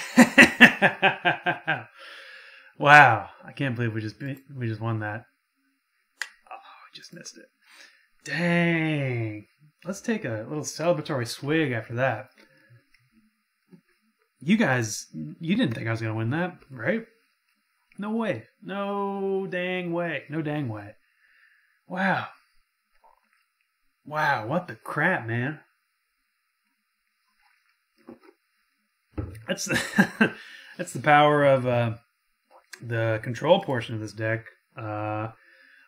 [SPEAKER 1] Wow. I can't believe we just won that. Just missed it. Dang. Let's take a little celebratory swig after that. You guys, you didn't think I was going to win that, right? No way. No dang way. No dang way. Wow. Wow, what the crap, man. That's the power of the control portion of this deck.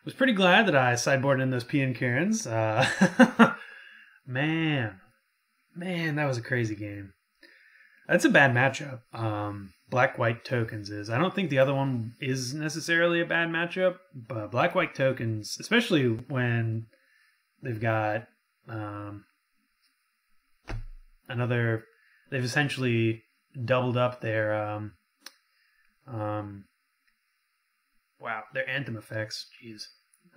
[SPEAKER 1] Was pretty glad that I sideboarded in those PN Karens. Man, that was a crazy game. That's a bad matchup. Black-white tokens is. I don't think the other one is necessarily a bad matchup, but black-white tokens, especially when they've got another. They've essentially doubled up their wow, their anthem effects. Jeez.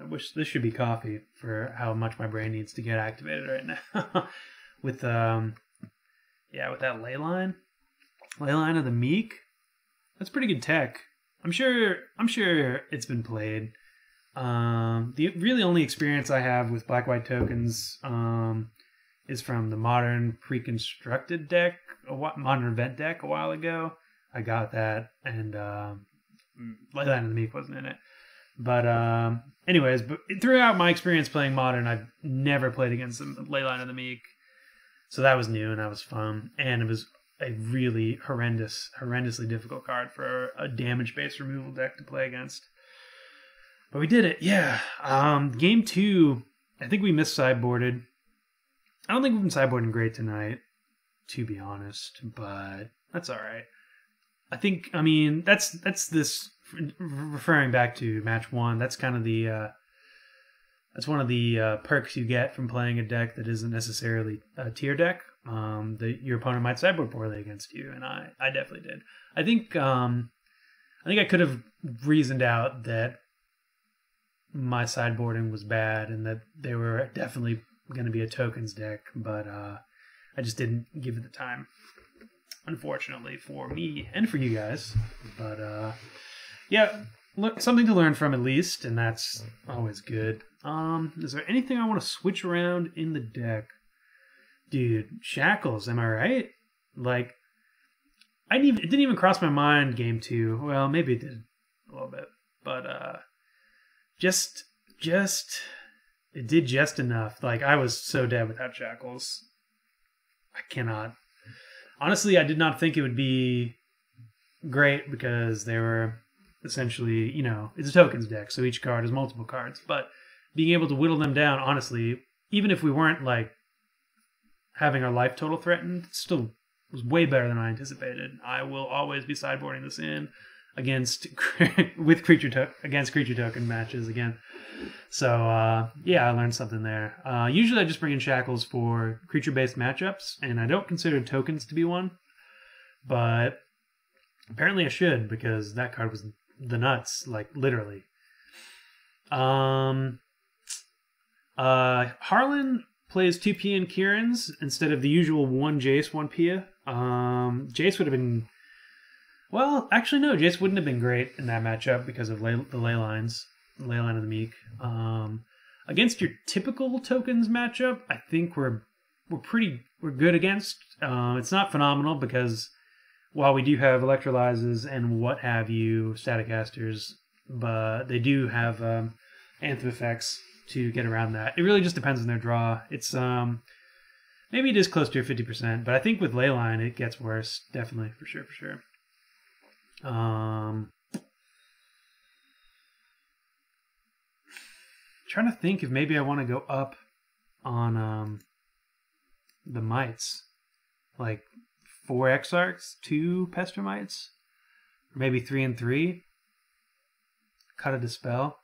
[SPEAKER 1] I wish this should be coffee for how much my brain needs to get activated right now. With yeah, with that Leyline of the Meek. That's pretty good tech. I'm sure it's been played. The really only experience I have with black-white tokens is from the modern pre-constructed deck, modern event deck a while ago. I got that, and Leyline of the Meek wasn't in it. But anyways, throughout my experience playing Modern, I've never played against the Leyline of the Meek. So that was new, and that was fun. And it was a really horrendously difficult card for a damage-based removal deck to play against. But we did it, yeah. Game 2, I think we missideboarded. I don't think we've been sideboarding great tonight, to be honest, but that's all right. I mean, that's this, referring back to match 1, that's kind of the, that's one of the perks you get from playing a deck that isn't necessarily a tier deck. Your opponent might sideboard poorly against you, and I definitely did. I think I could have reasoned out that my sideboarding was bad and that they were definitely going to be a tokens deck, but I just didn't give it the time, unfortunately, for me and for you guys. But yeah, something to learn from at least, and that's always good. Is there anything I want to switch around in the deck? Dude, Shackles, am I right? Like, it didn't even cross my mind game 2. Well, maybe it did a little bit, but it did just enough. Like, I was so dead without Shackles. I cannot. Honestly, I did not think it would be great because they were essentially, it's a tokens deck, so each card is multiple cards. But being able to whittle them down, honestly, even if we weren't like having our life total threatened, it still was way better than I anticipated. I will always be sideboarding this in against creature token matches again. So yeah, I learned something there. Usually I just bring in Shackles for creature-based matchups, and I don't consider tokens to be one, but apparently I should, because that card was the nuts, like literally. Harlan plays 2 Pia and Kieran's instead of the usual 1 Jace, 1 Pia. Jace would have been... Well, actually, no. Jace wouldn't have been great in that matchup because of the Leyline of the Meek. Against your typical tokens matchup, I think we're good against. It's not phenomenal because while we do have Electrolyzes and what have you, Staticasters, but they do have Anthem effects to get around that. It really just depends on their draw. It's maybe it is close to 50%, but I think with Leyline it gets worse, definitely, for sure. Trying to think if maybe I want to go up on the mites, like 4 Exarchs, 2 Pester Mites, or maybe 3 and 3. Cut a Dispel.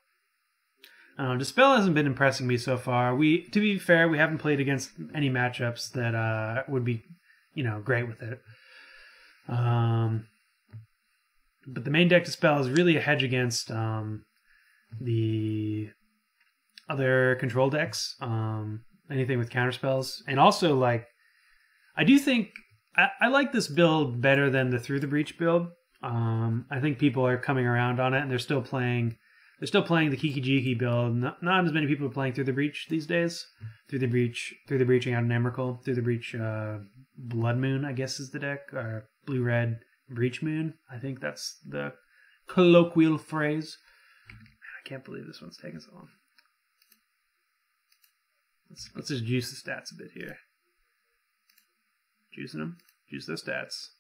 [SPEAKER 1] Dispel hasn't been impressing me so far. To be fair, we haven't played against any matchups that would be, great with it. But the main deck Dispel is really a hedge against the other control decks, anything with counterspells, and also like I do think I like this build better than the Through the Breach build. I think people are coming around on it, and they're still playing the Kiki-Jiki build. Not as many people are playing Through the Breach these daing out in Emrakul, Through the Breach Blood Moon, I guess is the deck, or Blue-Red Breach Moon. I think that's the colloquial phrase. I can't believe this one's taking so long. Let's just juice the stats a bit here. Juicing them. Juice those stats.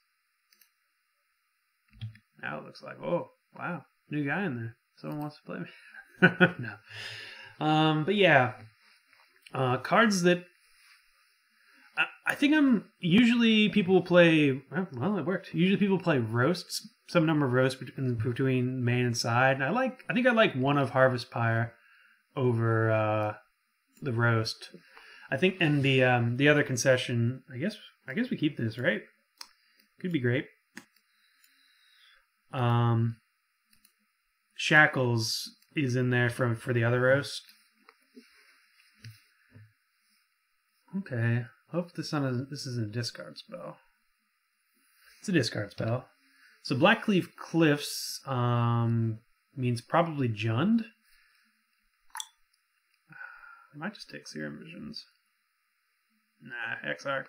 [SPEAKER 1] Now it looks like, oh, wow, new guy in there. Someone wants to play me. No. But yeah, cards that I think usually people will play, well, it worked. Usually people play roasts, some number of roasts between main and side. And I think I like one of Harvest Pyre over the roast. I think, and the other concession, I guess we keep this, right? Could be great. Shackles, is in there for the other roast. Okay. Hope this isn't a discard spell. It's a discard spell. So Blackcleave Cliffs means probably Jund. I might just take Serum Visions. Nah, Exarch.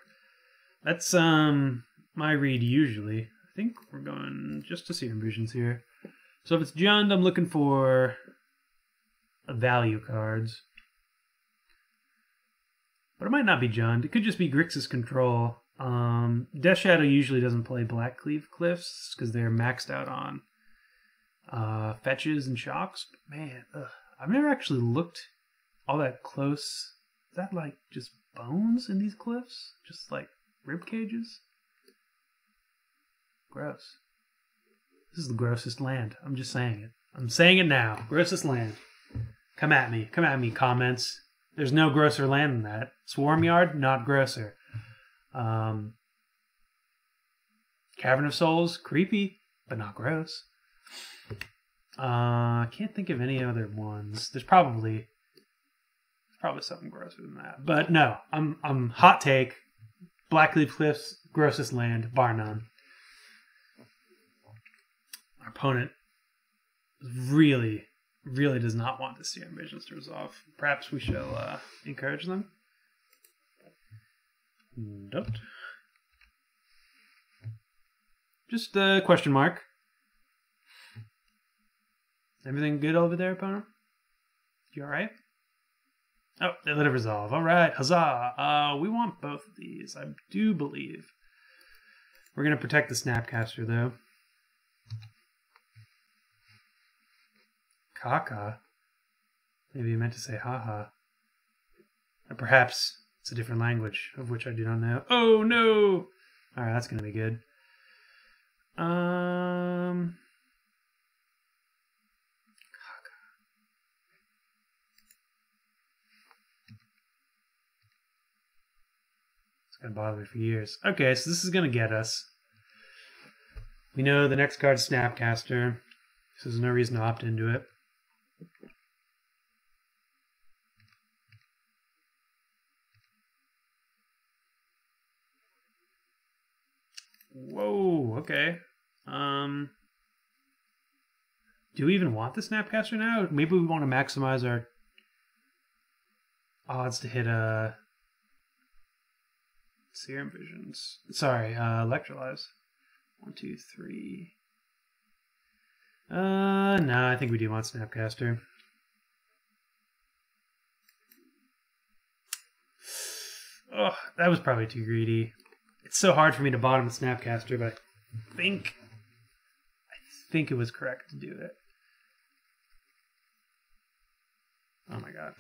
[SPEAKER 1] That's my read usually. I think we're going just to Serum Visions here. So if it's Jund, I'm looking for value cards. But it might not be Jund. It could just be Grixis Control. Death Shadow usually doesn't play Blackcleave Cliffs because they're maxed out on fetches and shocks. But man, I've never actually looked all that close. Is that like just bones in these cliffs? Just like rib cages? Gross. This is the grossest land. I'm just saying it. I'm saying it now. Grossest land. Come at me. Come at me, comments. There's no grosser land than that. Swarmyard, not grosser. Cavern of Souls, creepy, but not gross. I can't think of any other ones. There's probably something grosser than that. But no, I'm hot take. Blackleaf Cliffs, grossest land, bar none. Our opponent really does not want the Serum Visions to resolve. Perhaps we shall encourage them. Don't. Just a question mark. Everything good over there, opponent? You alright? Oh, they let it resolve. Alright, huzzah! We want both of these, I do believe. We're going to protect the Snapcaster, though. Kaka? Maybe you meant to say haha. Or perhaps it's a different language, of which I do not know. Oh, no! Alright, that's going to be good. It's going to bother me for years. Okay, so this is going to get us. We know the next card's Snapcaster, so there's no reason to opt into it. Whoa, okay. Do we even want the Snapcaster now? Maybe we want to maximize our odds to hit Serum Visions. Sorry, Electrolyze. 1, 2, 3. No, I think we do want Snapcaster. Oh, that was probably too greedy. It's so hard for me to bottom the Snapcaster, but I think it was correct to do it. Oh my god.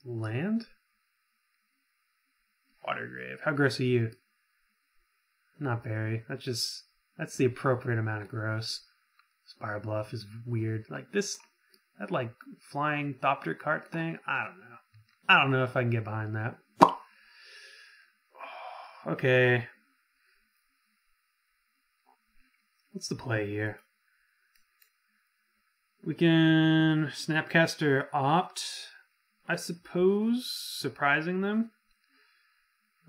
[SPEAKER 1] Land? Watergrave. How gross are you? Not very. That's the appropriate amount of gross. Spire Bluff is weird. Like that like flying Thopter cart thing, I don't know. I don't know if I can get behind that. Okay. What's the play here? We can Snapcaster opt, I suppose, surprising them.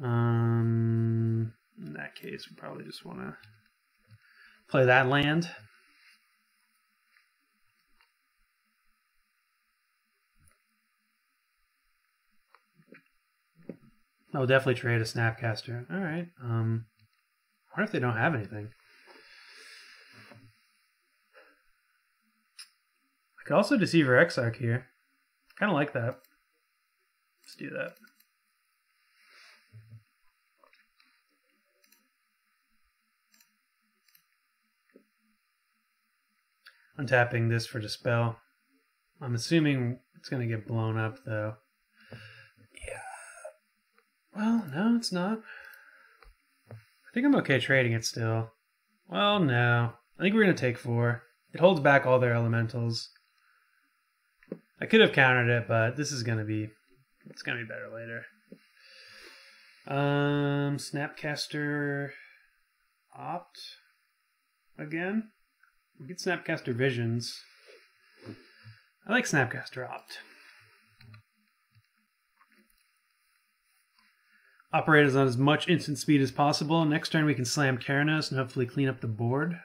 [SPEAKER 1] In that case, we probably just want to play that land. I'll definitely trade a Snapcaster. All right. What if they don't have anything? I could also Deceiver Exarch here. Kind of like that. Let's do that. Untapping this for Dispel. I'm assuming it's going to get blown up, though. Yeah. Well, no, it's not. I think I'm okay trading it still. Well, no. I think we're going to take 4. It holds back all their elementals. I could have countered it, but this is going to be... It's going to be better later. Snapcaster... Opt... Again? We get Snapcaster Visions. I like Snapcaster Opt. Operate on as much instant speed as possible. Next turn we can slam Keranos and hopefully clean up the board.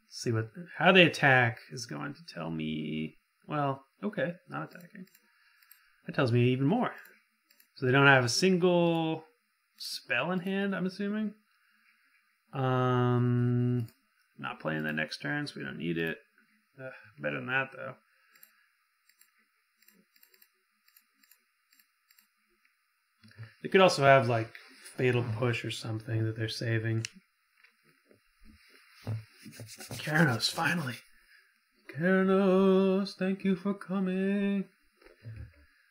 [SPEAKER 1] See what how they attack is going to tell me. Well, okay, not attacking. That tells me even more. So they don't have a single spell in hand, I'm assuming. Not playing that next turn, so we don't need it. Better than that, though. They could also have, like, Fatal Push or something that they're saving. Keranos, finally! Keranos, thank you for coming!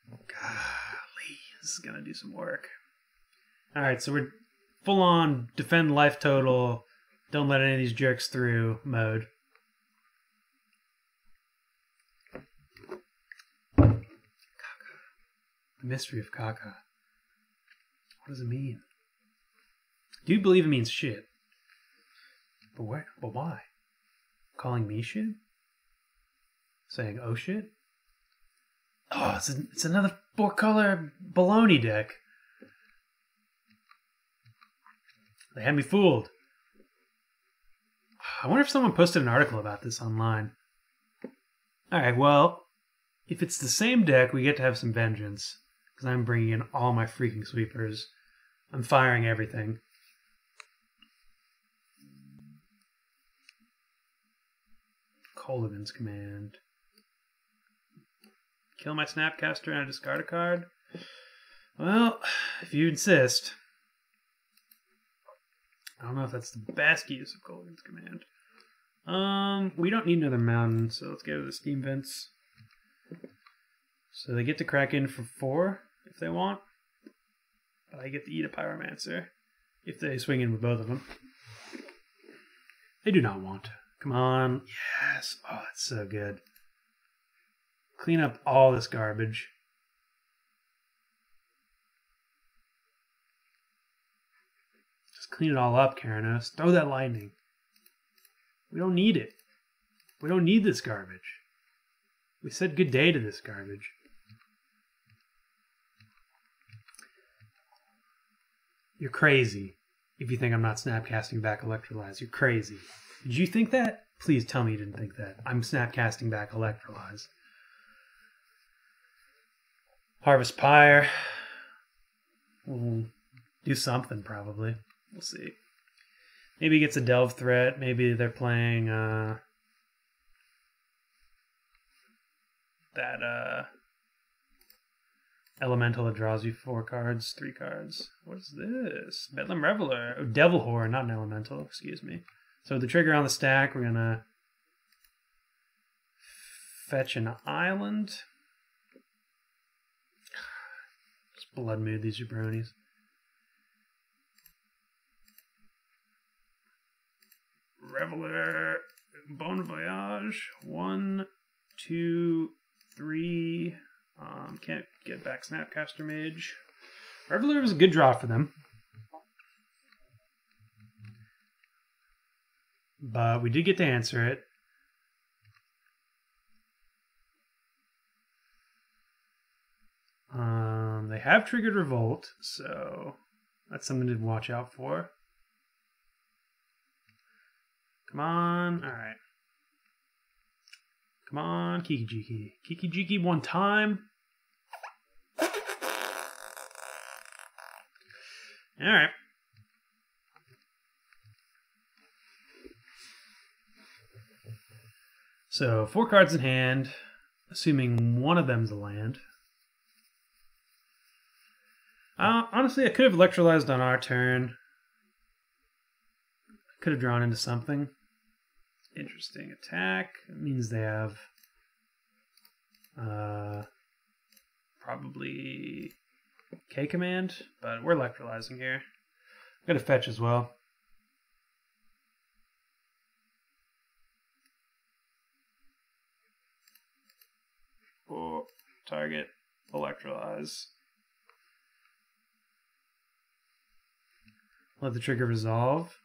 [SPEAKER 1] Golly, this is gonna do some work. Alright, so we're full-on defend life total, don't let any of these jerks through mode. The mystery of Kaka. What does it mean? I do believe it means shit. But where? But why? Calling me shit? Saying oh shit? Oh, it's another 4-color baloney deck. They had me fooled. I wonder if someone posted an article about this online. Alright, well, if it's the same deck, we get to have some vengeance. Because I'm bringing in all my freaking sweepers. I'm firing everything. Colligan's Command. Kill my Snapcaster and I discard a card? Well, if you insist. I don't know if that's the best use of Colligan's Command. We don't need another mountain, so let's go to the Steam Vents. So they get to crack in for 4 if they want. But I get to eat a Pyromancer if they swing in with both of them. They do not want. Come on. Yes. Oh, that's so good. Clean up all this garbage. Just clean it all up, Keranos. Throw that lightning. We don't need it. We don't need this garbage. We said good day to this garbage. You're crazy if you think I'm not snapcasting back Electrolyze. You're crazy. Did you think that? Please tell me you didn't think that. I'm snapcasting back Electrolyze. Harvest Pyre. We'll do something probably. We'll see. Maybe he gets a Delve Threat. Maybe they're playing that Elemental that draws you 4 cards, 3 cards. What is this? Bedlam Reveler. Oh, Devil Horror, not an Elemental, excuse me. So the trigger on the stack, we're gonna fetch an island. Just blood mood these jabronis. Reveler, Bon Voyage. 1, 2, 3. Can't get back Snapcaster Mage. Reveler was a good draw for them. But we did get to answer it. They have triggered Revolt, so that's something to watch out for. Come on. Alright. Come on, Kiki-Jiki. Kiki-Jiki one time. Alright. So, 4 cards in hand, assuming one of them's a land. Honestly, I could have electrolyzed on our turn. Could have drawn into something. Interesting attack. It means they have probably K-Command, but we're electrolyzing here. I've got to fetch as well. Oh, target, electrolyze. Let the trigger resolve,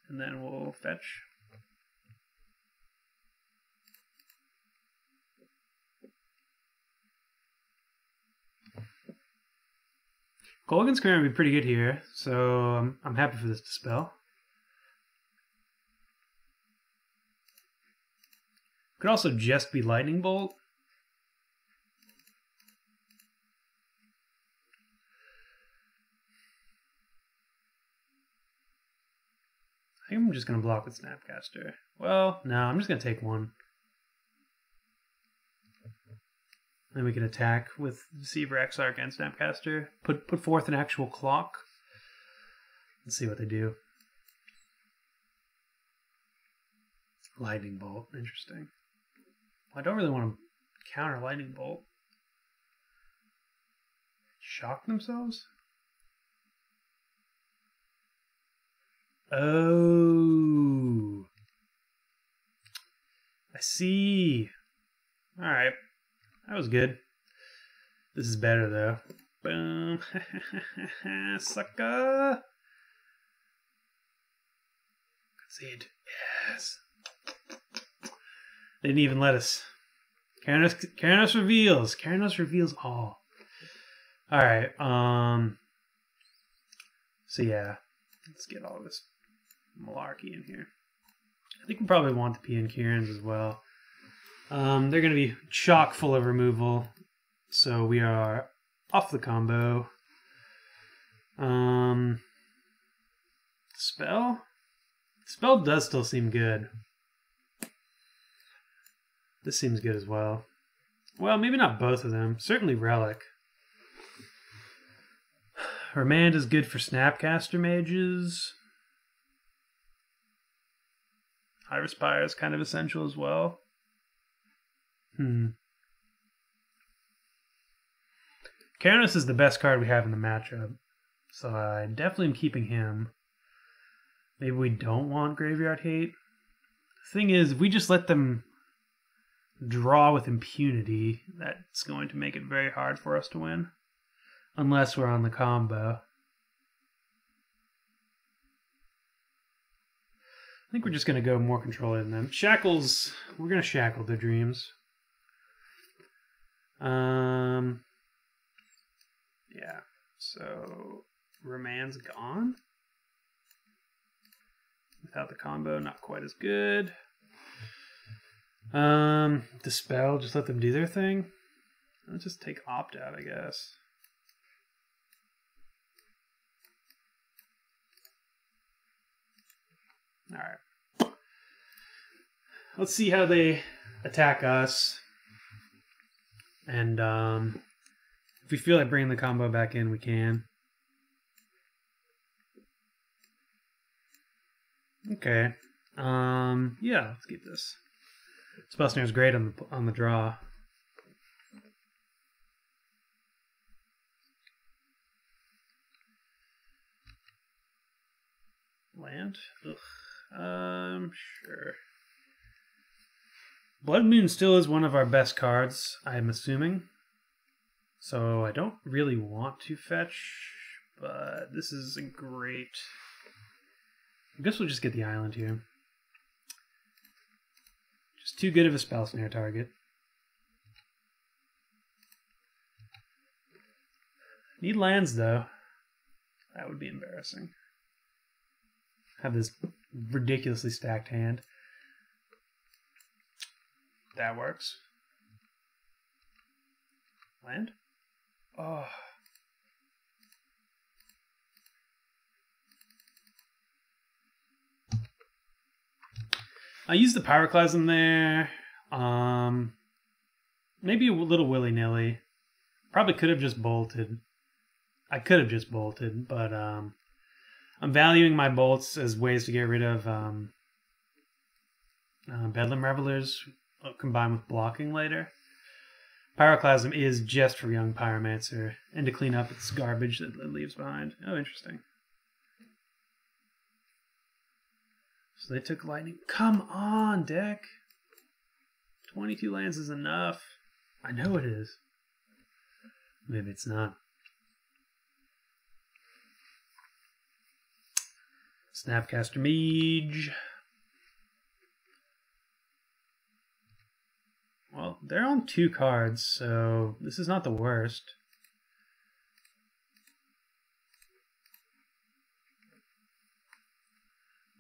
[SPEAKER 1] and then we'll fetch. Colgan's going to be pretty good here, so I'm happy for this dispel. Could also just be Lightning Bolt. I think I'm just going to block with Snapcaster. Well, no, I'm just going to take one. Then we can attack with Deceiver, Exarch, and Snapcaster. Put forth an actual clock. Let's see what they do. Lightning Bolt, interesting. I don't really want to counter Lightning Bolt. Shock themselves? Oh. I see. Alright. That was good. This is better though. Boom. Sucker. Concede. Yes. They didn't even let us. Karanos reveals. Karanos reveals all. Alright. So yeah. Let's get all this malarkey in here. I think we probably want the PN Kieran's as well. They're going to be chock full of removal. So we are off the combo. Spell? Spell does still seem good. This seems good as well. Well, maybe not both of them. Certainly Relic. Remand is good for Snapcaster mages. High Respire is kind of essential as well. Karanos is the best card we have in the matchup. So I definitely am keeping him. Maybe we don't want Graveyard Hate. The thing is, if we just let them draw with impunity, that's going to make it very hard for us to win. Unless we're on the combo. I think we're just going to go more controller than them. Shackles, we're going to shackle their dreams. Yeah, so Remand's gone. Without the combo, not quite as good. Dispel, just let them do their thing. Let's just take Opt Out, I guess. Alright. Let's see how they attack us. And if we feel like bringing the combo back in, we can. Okay. Yeah, let's keep this. Spell Snare is great on the draw. Land? Ugh. Sure. Blood Moon still is one of our best cards, I'm assuming. So I don't really want to fetch, but this is a great... I guess we'll just get the island here. Just too good of a Spell Snare target. Need lands, though. That would be embarrassing. Have this ridiculously stacked hand. That works. Land? Oh. I used the Pyroclasm there. Maybe a little willy-nilly. Probably could have just bolted. I could have just bolted, but I'm valuing my bolts as ways to get rid of Bedlam Revelers combined with blocking later. Pyroclasm is just for young Pyromancer and to clean up its garbage that it leaves behind. Oh, interesting. So they took lightning. Come on, deck. 22 lands is enough. I know it is. Maybe it's not. Snapcaster Mage. Well, they're on 2 cards, so this is not the worst.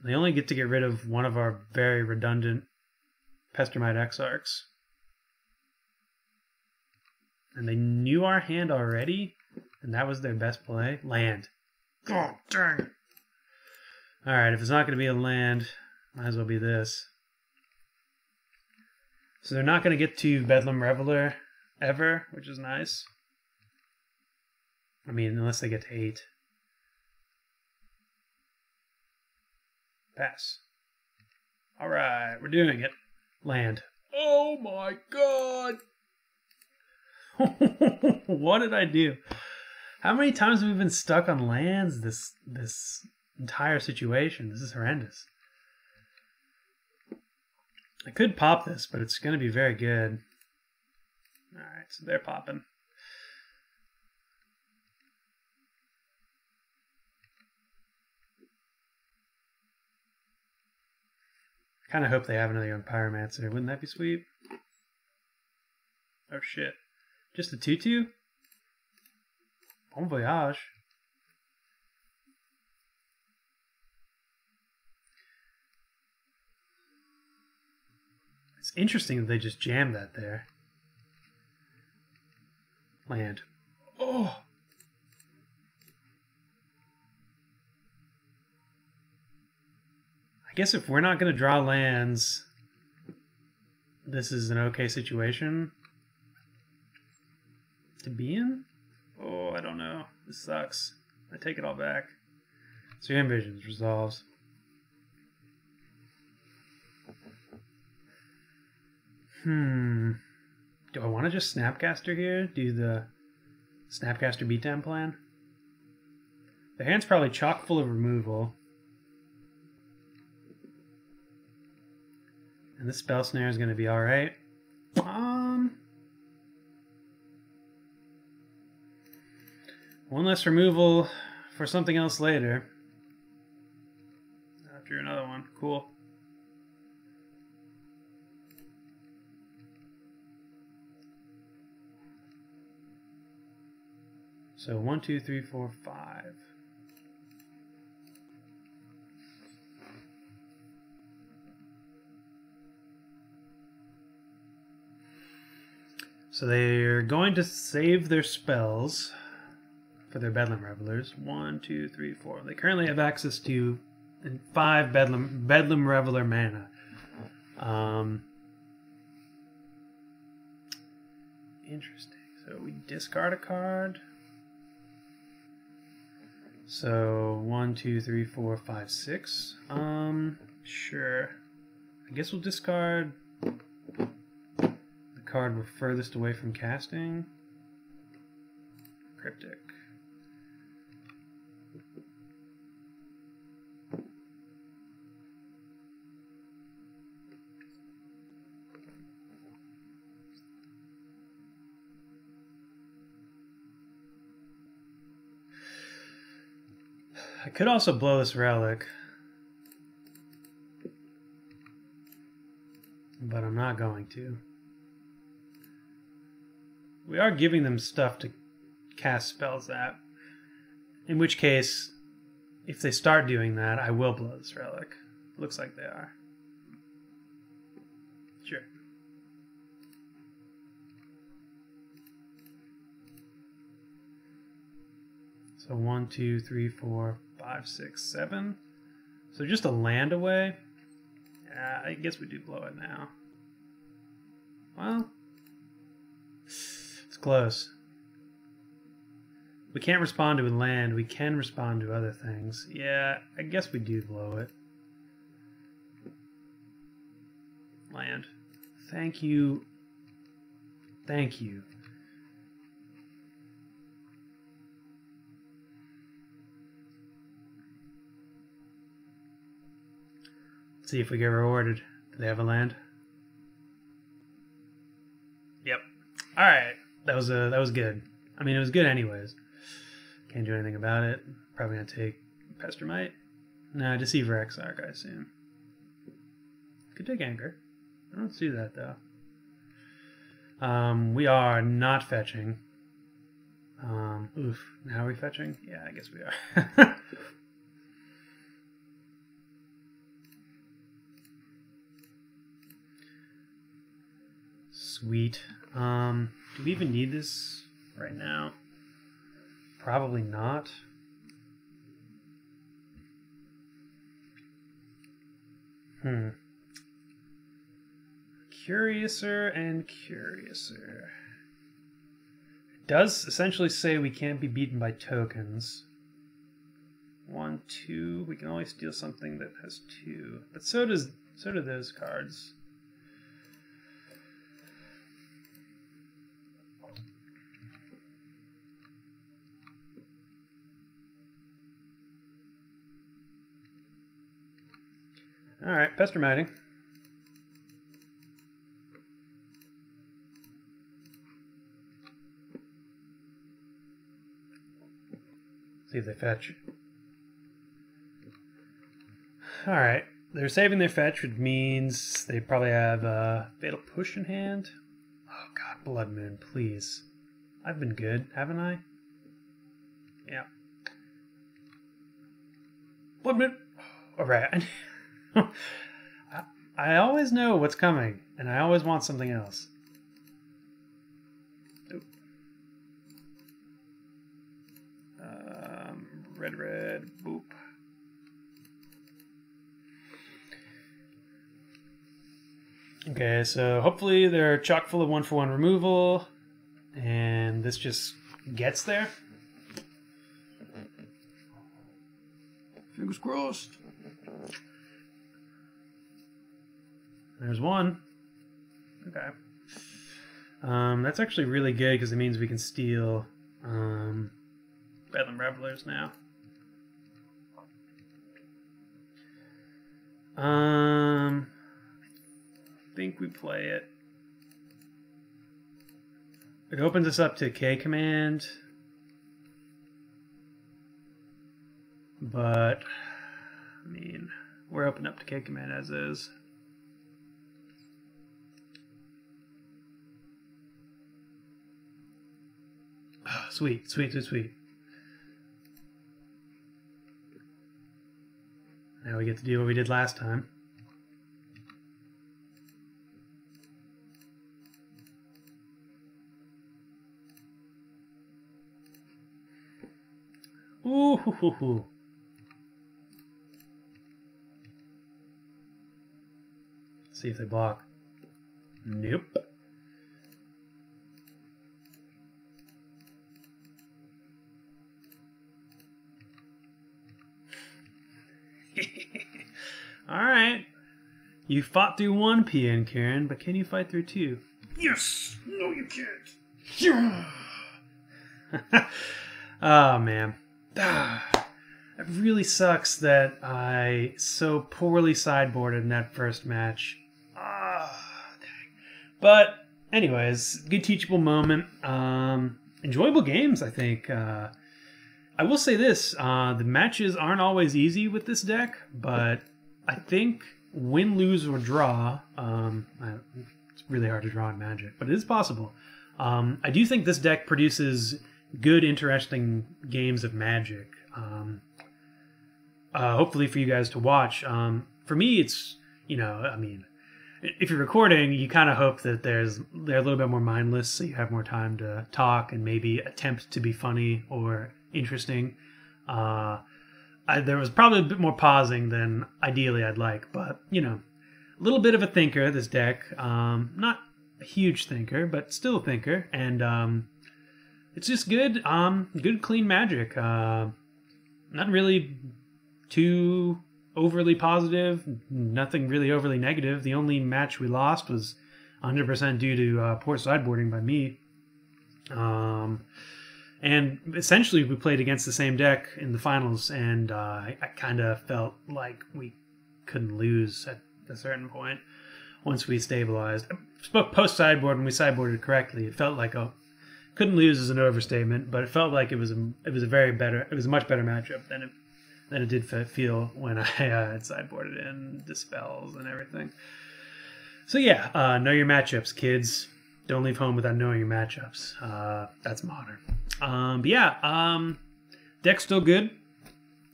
[SPEAKER 1] They only get to get rid of one of our very redundant Pestermite Exarchs. And they knew our hand already, and that was their best play. Land. God dang. Alright, if it's not going to be a land, might as well be this. So they're not going to get to Bedlam Reveler ever, which is nice. I mean, unless they get to 8. Pass. Alright, we're doing it. Land. Oh my god! What did I do? How many times have we been stuck on lands this entire situation? This is horrendous. I could pop this, but it's going to be very good. Alright, so they're popping. I kind of hope they have another young Pyromancer. Wouldn't that be sweet? Oh shit. Just a 2/2? Bon voyage. It's interesting that they just jammed that there. Land. Oh! I guess if we're not going to draw lands, this is an okay situation to be in? Oh, I don't know. This sucks. I take it all back. So your Envisions resolves. Do I want to just Snapcaster here? Do the Snapcaster beatdown plan? The hand's probably chock full of removal. And this Spell Snare is going to be alright. One less removal for something else later. After another one. Cool. So 1, 2, 3, 4, 5. So they're going to save their spells for their Bedlam Revelers. 1, 2, 3, 4. They currently have access to 5 Bedlam Reveler mana. Interesting. So we discard a card. So 1, 2, 3, 4, 5, 6. Sure. I guess we'll discard the card we're furthest away from casting. Cryptic. I could also blow this relic, but I'm not going to. We are giving them stuff to cast spells at, in which case, if they start doing that, I will blow this relic. Looks like they are. Sure. So 1, 2, 3, 4, 5, 6, 7. So just a land away. Yeah, I guess we do blow it now. Well, it's close. We can't respond to a land. We can respond to other things. Yeah, I guess we do blow it. Land. Thank you. Thank you. See if we get rewarded. Do they have a land? Yep. All right. That was good. I mean, it was good anyways. Can't do anything about it. Probably gonna take Pestermite. No, Deceiver Exarch, I assume. Could take Anchor. Let's do that, though. We are not fetching. Oof. Now are we fetching? Yeah, I guess we are. Sweet. Do we even need this right now? Probably not. Curiouser and Curiouser. It does essentially say we can't be beaten by tokens. 1, 2. We can only steal something that has 2. But so do those cards. Alright, Pester Mighting. See if they fetch. Alright, they're saving their fetch, which means they probably have Fatal Push in hand. Oh god, Blood Moon, please. I've been good, haven't I? Yeah. Blood Moon! Alright. I always know what's coming, and I always want something else. Nope. Red, boop. Okay, so hopefully they're chock full of 1-for-1 removal, and this just gets there. Fingers crossed. There's one. Okay. That's actually really good because it means we can steal Bedlam Revelers now. I think we play it. It opens us up to K command. But, I mean, we're open up to K command as is. Oh, sweet. Now we get to do what we did last time. Ooh, hoo, hoo, hoo. See if they block. Nope. Alright. You fought through 1 PN, Karen, but can you fight through 2? Yes! No, you can't. Oh, man. It really sucks that I so poorly sideboarded in that first match. Dang. But, anyways, good teachable moment. Enjoyable games, I think. I will say this, the matches aren't always easy with this deck, but I think win, lose, or draw, it's really hard to draw in Magic, but it is possible. I do think this deck produces good, interesting games of Magic. Hopefully for you guys to watch. For me, it's, I mean, if you're recording, you kind of hope that they're a little bit more mindless, so you have more time to talk and maybe attempt to be funny or interesting. There was probably a bit more pausing than ideally I'd like, but, a little bit of a thinker, this deck. Not a huge thinker, but still a thinker, and it's just good, good clean Magic. Not really too overly positive, nothing really overly negative. The only match we lost was 100% due to poor sideboarding by me. And essentially we played against the same deck in the finals, and I kind of felt like we couldn't lose at a certain point once we stabilized. Post-sideboard, when we sideboarded correctly, it felt like couldn't lose is an overstatement, but it felt like it was a much better matchup than than it did feel when I had sideboarded in Dispels and everything. So yeah, know your matchups, kids. Don't leave home without knowing your matchups. That's modern. But yeah, deck's still good.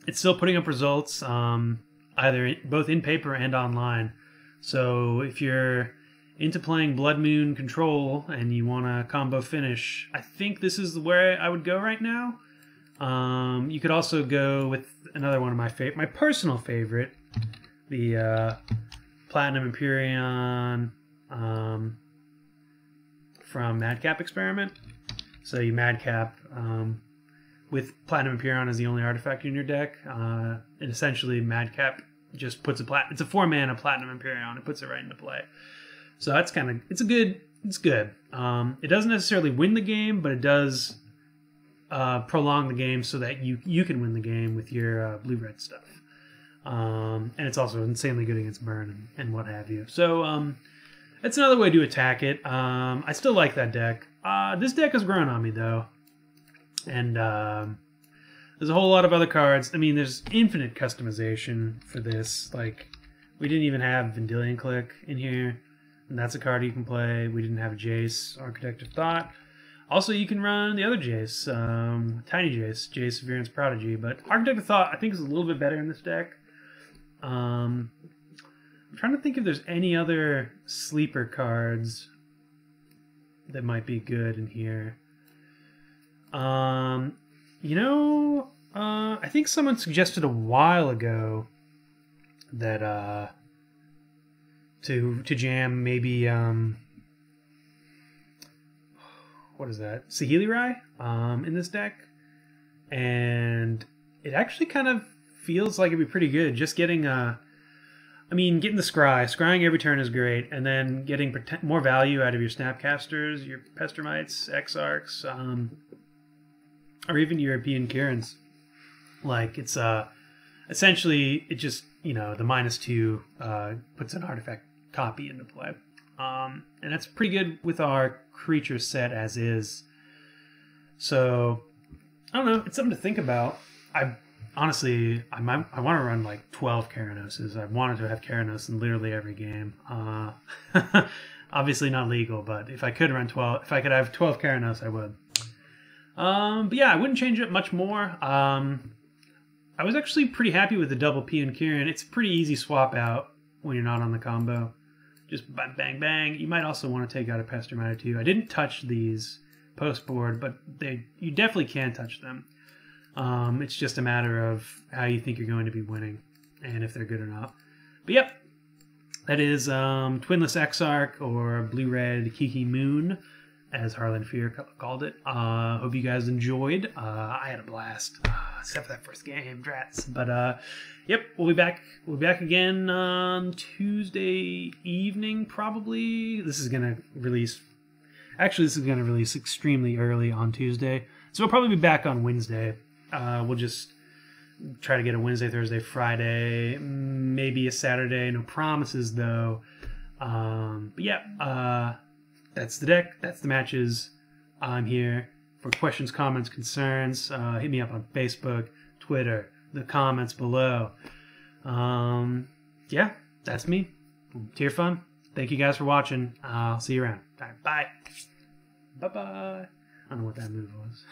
[SPEAKER 1] It's still putting up results, both in paper and online. So if you're into playing Blood Moon Control and you want a combo finish, I think this is where I would go right now. You could also go with another one of my personal favorite, the Platinum Empyrean from Madcap Experiment. So you Madcap with Platinum Empyrean as the only artifact in your deck, and essentially Madcap just puts it's a 4-mana Platinum Empyrean. It puts it right into play. So that's it's good. It doesn't necessarily win the game, but it does prolong the game so that you can win the game with your blue-red stuff. And it's also insanely good against burn and what have you. So that's another way to attack it. I still like that deck. This deck has grown on me, though. And there's a whole lot of other cards. I mean, there's infinite customization for this. Like, we didn't even have Vendilion Click in here. And that's a card you can play. We didn't have Jace, Architect of Thought. Also, you can run the other Jace, Tiny Jace, Jace Virulence Prodigy. But Architect of Thought, I think, is a little bit better in this deck. I'm trying to think if there's any other sleeper cards that might be good in here. You know, I think someone suggested a while ago that to jam maybe what is that? Saheeli Rai in this deck, and it actually kind of feels like it'd be pretty good. Just getting getting the scrying every turn is great, and then getting more value out of your Snapcasters, your Pestermites, Exarchs, or even European Kirans. Like, it's essentially it just, the -2 puts an artifact copy into play. And that's pretty good with our creature set as is. So, I don't know, it's something to think about. Honestly, I want to run like 12 Karanoses. I wanted to have Karanos in literally every game. Obviously not legal, but if I could have 12 Karanos, I would. But yeah, I wouldn't change it much more. I was actually pretty happy with the double P and Kirin. It's a pretty easy swap out when you're not on the combo. Just bang, bang, bang. You might also want to take out a Pestermite too. I didn't touch these post board, but you definitely can touch them. It's just a matter of how you think you're going to be winning and if they're good or not. But yep, that is Twinless Exarch, or Blue-Red Kiki Moon, as Harlan Fear called it. Hope you guys enjoyed. I had a blast, except for that first game, drats. But yep, we'll be back. We'll be back again on Tuesday evening, probably. This is gonna release. Actually, this is gonna release extremely early on Tuesday, so we'll probably be back on Wednesday. We'll just try to get a Wednesday, Thursday, Friday, maybe a Saturday. No promises, though. But yeah, that's the deck. That's the matches. I'm here for questions, comments, concerns. Hit me up on Facebook, Twitter, the comments below. Yeah, that's me. Tier Fun. Thank you guys for watching. I'll see you around. All right, bye. Bye-bye. I don't know what that move was.